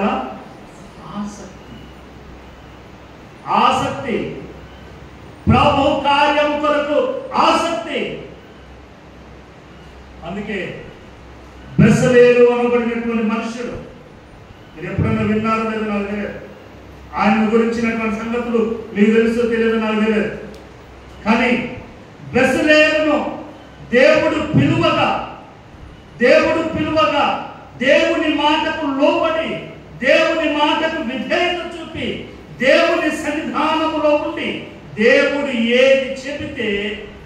ఆసక్తి, ప్రభు కార్యం కొరకు ఆసక్తి. అందుకే బెసలేలు అనబడినటువంటి మనుషుడు, మీరు ఎప్పుడైనా విన్నారో లేదో నాకు తెలియదు. ఆయన గురించినటువంటి సంగతులు మీకు తెలుసో తెలియదు నాకు తెలియదు. కానీ బెసలేలును దేవుడు పిలువగా దేవుని మాటకు లోబడి, దేవుని మాటకు విధేయత చూపి, దేవుని సన్నిధానములో ఉండి దేవుడు ఏది చెబితే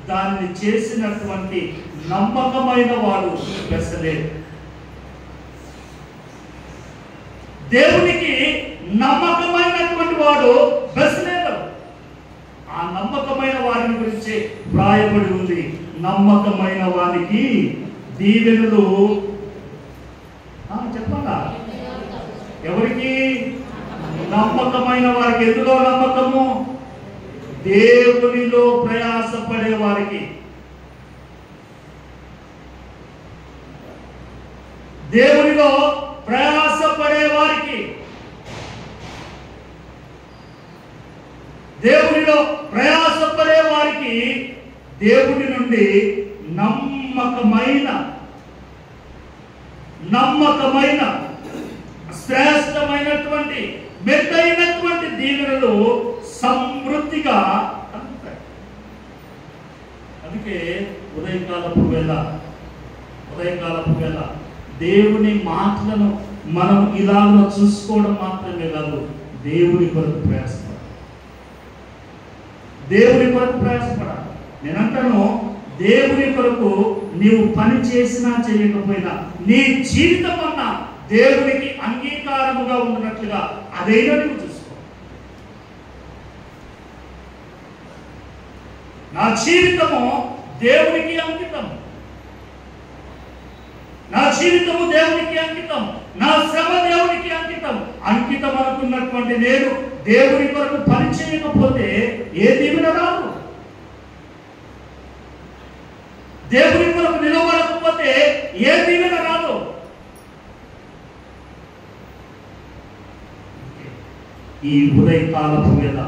దానిని చేసినటువంటి నమ్మకమైన వాడు బెసలేలు. దేవునికి నమ్మకమైనటువంటి వాడు బెసలేలు. ఆ నమ్మకమైన వారిని గురించి వ్రాయబడి ఉంది. నమ్మకమైన వారికి దీవెనలు చెప్పాలా? ఎవరికి? నమ్మకమైన వారికి. ఎందులో నమ్మకము? దేవునిలో ప్రయాసపడే వారికి. దేవునిలో ప్రయాసపడే వారికి, దేవునిలో ప్రయాసపడే వారికి దేవుని నుండి నమ్మకమైన శ్రేష్టమైనటువంటి మెత్తైనటువంటి దీవెనలు సమృద్ధిగా అందుతాయి. అందుకే ఉదయకాలపు వేళ దేవుని మాటలను మనం ఇలాగ చూసుకోవడం మాత్రమే కాదు, దేవుని కొరకు ప్రయాసపడాలి. నేనంటాను, దేవుని కొరకు నీవు పని చేసినా చేయకపోయినా నీ జీవితం అన్నా దేవునికి అంగీకారముగా ఉన్నట్లుగా అదైనా నువ్వు చూసుకో. నా జీవితము దేవునికి అంకితం, నా జీవితము దేవునికి అంకితం, నా శ్రమ దేవునికి అంకితం అనుకున్నటువంటి నేను దేవుని కొరకు పని చేయకపోతే ఏ దీవెన రాదు. దేవుని కొరకు నిలబడకపోతే ఏ దీవెన రాదు. ఈ ఉదయకాలపు వేళ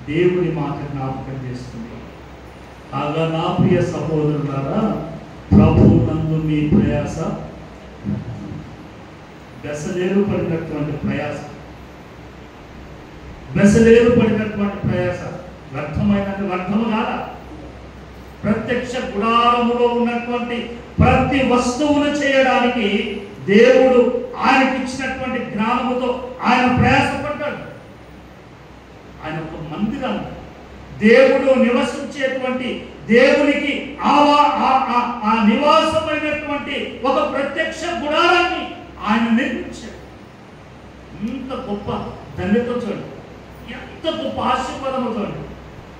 దేవుని మాట జ్ఞాపకం చేస్తుంది. కాగా నా ప్రియ సహోదరులారా, ప్రభువునందు మీ ప్రయాస బెసలేరు పడినటువంటి ప్రయాస వ్యర్థము కాదా? ప్రత్యక్ష గుడారములో ఉన్నటువంటి ప్రతి వస్తువును చేయడానికి దేవుడు ఆయనకి ఇచ్చినటువంటి జ్ఞానముతో ఆయన ప్రయాసపడ్డాడు. ఆయన ఒక మందిరం, దేవుడు నివసించేటువంటి దేవునికి ఆ నివాసమైనటువంటి ఒక ప్రత్యక్ష గుడారాన్ని ఆయన నిర్మించాడు. ఎంత గొప్ప ధన్యత చూడండి, ఎంత గొప్ప ఆశీర్వాదము చూడండి.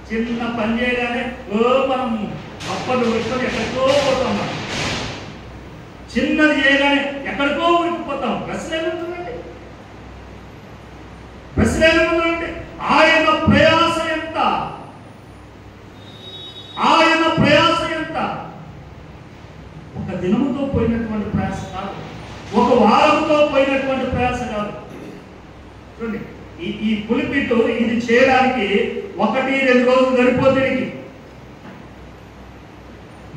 చిన్న పని చేయగానే మనం అప్పటి పెట్టుకొని ఎక్కడికో పోతాం. చిన్నది చేయగానే ఎక్కడికో ఉరికిపోతాం. ప్రశ్నలుంటుందండి. ఆయన ప్రయాస ఎంత? ఒక దినముతో పోయినటువంటి ప్రయాస కాదు, ఒక వారంతో పోయినటువంటి ప్రయాస కాదు. చూడండి, ఈ పులిపిట్ ఇది చేయడానికి 1-2 రోజులు సరిపోతుంది.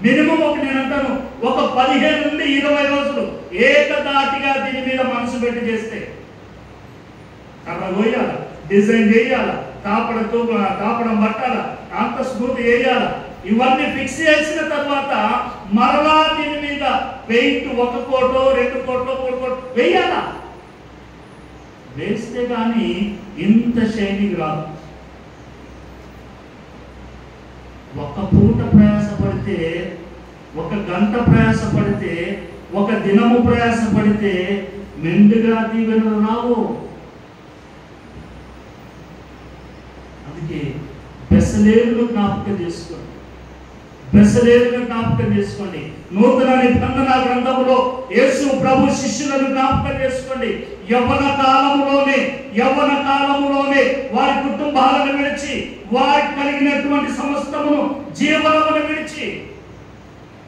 మినిమం నేను అంటాను ఒక 15 నుండి 20 రోజులు ఏకదాటిగా దీని మీద మనసు పెట్టి చేస్తే, కర్ర పోయాల, డిజైన్ చేయాల, తాపడం పట్టాల, అంత స్మూత్ వేయాల, ఇవన్నీ ఫిక్స్ చేసిన తర్వాత మరలా దీని మీద పెయింట్ 1 కోటో 2 కోటో 3 కోటో వేయాల. వేస్తే కానీ ఇంత షైనింగ్ రాదు. ఒక పూట ప్రయాసపడితే, 1 గంట ప్రయాసపడితే, 1 దినము ప్రయాసపడితే మెండుగా దీవెనలు రావు. అందుకే బెసలేలును జ్ఞాపకం చేసుకోండి, బెసలేలును జ్ఞాపకం చేసుకోండి. నూతన నిబంధన గ్రంథములో యేసు ప్రభు శిష్యులను జ్ఞాపకం చేసుకోండి. యవ్వన కాలములోనే వారి కుటుంబాలను విడిచి, వారికి కలిగినటువంటి సమస్తమును జీవనమును విడిచి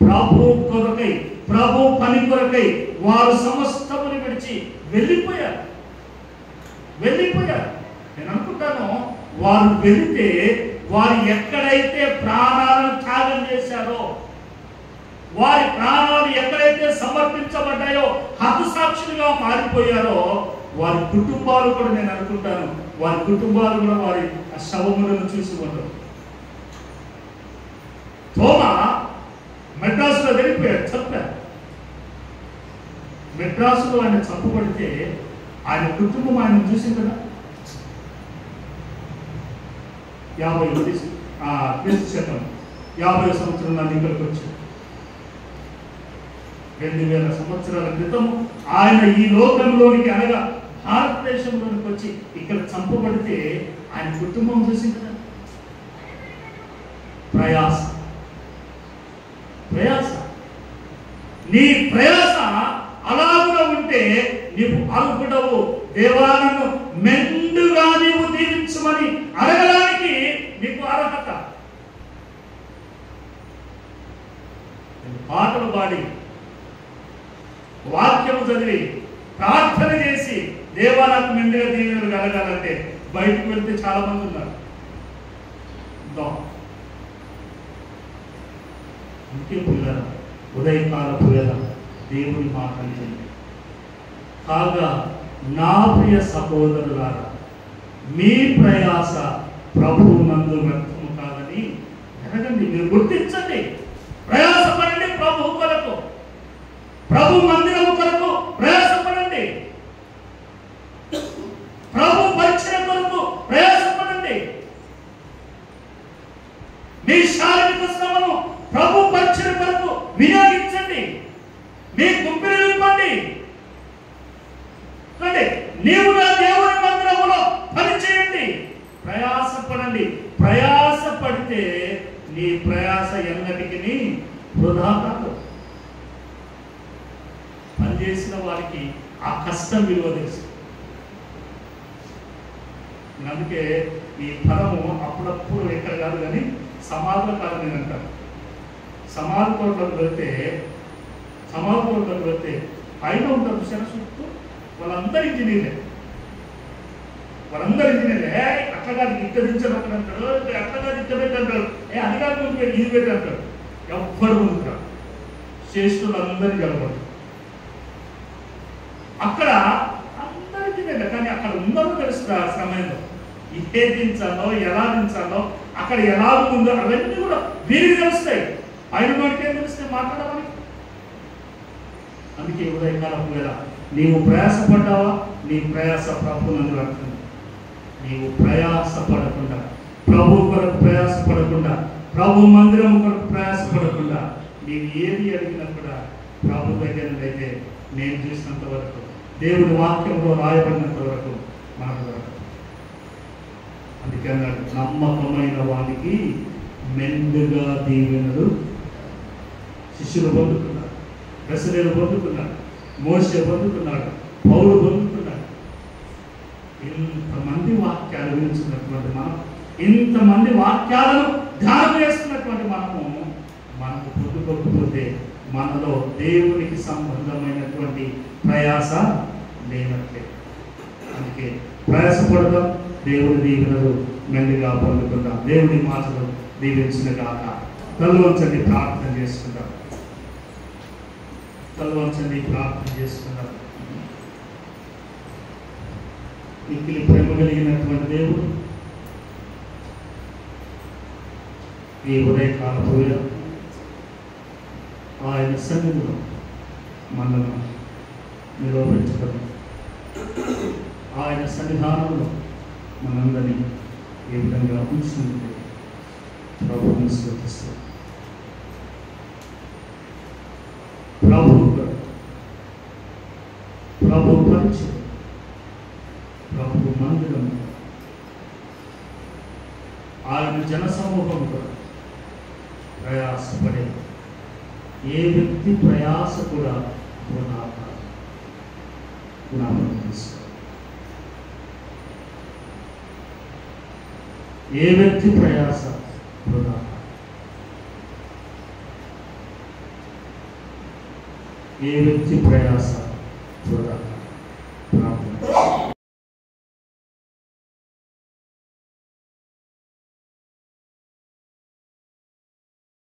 ప్రభు కొరకై, ప్రభు పని కొరకై వారు సమస్తమును విడిచి వెళ్ళిపోయారు. నేను అనుకుంటాను వారు వెళితే వారు ఎక్కడైతే ప్రాణాలను త్యాగం చేశారో, వారి ప్రాణాలు ఎక్కడైతే సమర్పించబడ్డాయో, హతసాక్షులుగా మారిపోయారో, వారి కుటుంబాలు కూడా నేను అనుకుంటాను వారి కుటుంబాలు కూడా వారి శవములను చూసి ఉండరు. తోమా మెడ్రాసులో వెళ్ళిపోయాడు, చంపారు. మెడ్రాసులో ఆయన చంపబడితే ఆయన కుటుంబం ఆయన చూసింది కదా. 50 సంవత్సరం నన్ను ఇక్కడికి వచ్చాడు. 2000 సంవత్సరాల క్రితం ఆయన ఈ లోకంలోనికి, అనగా భారతదేశంలోనికి వచ్చి ఇక్కడ చంపబడితే ఆయన కుటుంబం చూసింది కదా. ప్రయాస నీ ప్రయాస అలాగుగా ఉంటే నీవు అర్హుడవు. దేవాలను మెండుగా నీవు దీవించమని అడగడానికి నీకు అర్హత. పాటలు పాడి, వాక్యము చదివి, ప్రార్థన చేసి దేవాలకు మెండుగా దీవెనలు కలగాలంటే బయటకు వెళ్తే చాలా మంది ఉన్నారు. ఇంకే పిల్లల ఉదయకాల పిల్లల దేవుని మాటలు కాగా నా ప్రియ సహోదరులారా, మీ ప్రయాస ప్రభువు నందు వ్యర్థము కాదని ఎరగండి. మీరు గుర్తించండి, ప్రయాసపడండి ప్రభు కొరకు, ప్రభు మందిరము కొరకు ప్రయాసపడండి, ప్రభు పరిచయం కొరకు ప్రయాసపడండి. మీ శారీరక శ్రమను ప్రభు పరిచయం కొరకు వినియోగించండి. మీ గుంపిని నింపండి. నీవు నా దేవుని మందిరములో పనిచేయండి, ప్రయాసపడండి. ప్రయాసపడితే నీ ప్రయాస ఎన్నటికి వృధా కాదు. పనిచేసిన వారికి ఆ కష్టం విలువ తెలుసు. అందుకే ఈ పదము అప్పుడప్పుడు ఎక్కడ కాదు కానీ సమాధుల కాలం నేను అంటాను. సమాధి కోట్లకు వెళ్తే పైన ఉంటారు చూసారా, చుట్టూ వాళ్ళందరూ ఇంజనీర్లే. అట్లా కాదు ఇక్కడ దించారు, అక్కడ అంటారు, అట్లా కాదు ఇక్కడ పెట్టి అంటారు, అది కాదు ముందు పెట్టి ఇది పెట్టి అంటారు. ఎవ్వరు ముందుకు శ్రేష్ఠులు అందరినీ కలపడు. అక్కడ అందరూ ఇంజనీర్లే, కానీ అక్కడ ఉందో తెలుస్తుంది ఆ సమయంలో ఏ దించాలో, ఎలా దించాలో, అక్కడ ఎలా ఉందో అవన్నీ కూడా వీరికి తెలుస్తాయి. ఆయన వాడికి ఏం తెలుస్తాయి మాట్లాడమని. అందుకే ఉదయకాలం వేళ నీవు ప్రయాసపడ్డావా, నీ ప్రయాస ప్రభు నందు వ్యర్థం. నీవు ప్రయాసపడకుండా, ప్రభు కొరకు ప్రయాసపడకుండా, ప్రభు మందిరం కొరకు ప్రయాసపడకుండా నీవు ఏది అడిగినా కూడా ప్రభు దగ్గర అయితే నేను చూసినంత వరకు, దేవుడి వాక్యంలో రాయబడినంత వరకు మనకు దొరకదు. అందుకే అన్నాడు, నమ్మకమైన వానికి మెండుగా దీవెనలు. శిష్యులు పొందుతున్నారు, బెసలేలు పొందుతున్నారు, మోషే పొందుతున్నాడు, పౌలు పొందుతున్నాడు. ఇంతమంది వాక్యాలు వినిస్తున్నటువంటి మనం, ఇంతమంది వాక్యాలను ధ్యానం చేస్తున్నటువంటి మనకు పొందుకోకపోతే మనలో దేవునికి సంబంధమైనటువంటి ప్రయాస లేనట్లే. అందుకే ప్రయాసపడదాం. దేవుడి దీవెనలు మెండుగా పొందుకుందాం. దేవుడి మాటలు దీవించిన గాక. తల్లు వంచండి, ప్రార్థన చేసుకుందాం. తల్లు వంచండి, ప్రార్థన చేసుకుందాం. మిక్కిలి ప్రేమ కలిగినటువంటి దేవుడు ఈ ఉదయకాల వేళ ఆయన సన్నిధిలో మనల్ని నిరోధించడం, ఆయన సన్నిధానంలో మనందరినీ ఏ విధంగా ఉంచినందుకు ప్రభువుని స్తుతిస్తాం. ప్రభు పరిచయం, ప్రభు మందిరం, ఆయన జనసమూహంతో ప్రయాసపడే ఏ వ్యక్తి ప్రయాస కూడా వృధా కాదు. జ్ఞాపకం తీసుకో. ఏ వ్యక్తి ప్రయాస వృధా కాదు. ఏ వ్యక్తి ప్రయాస వృధా కాదు.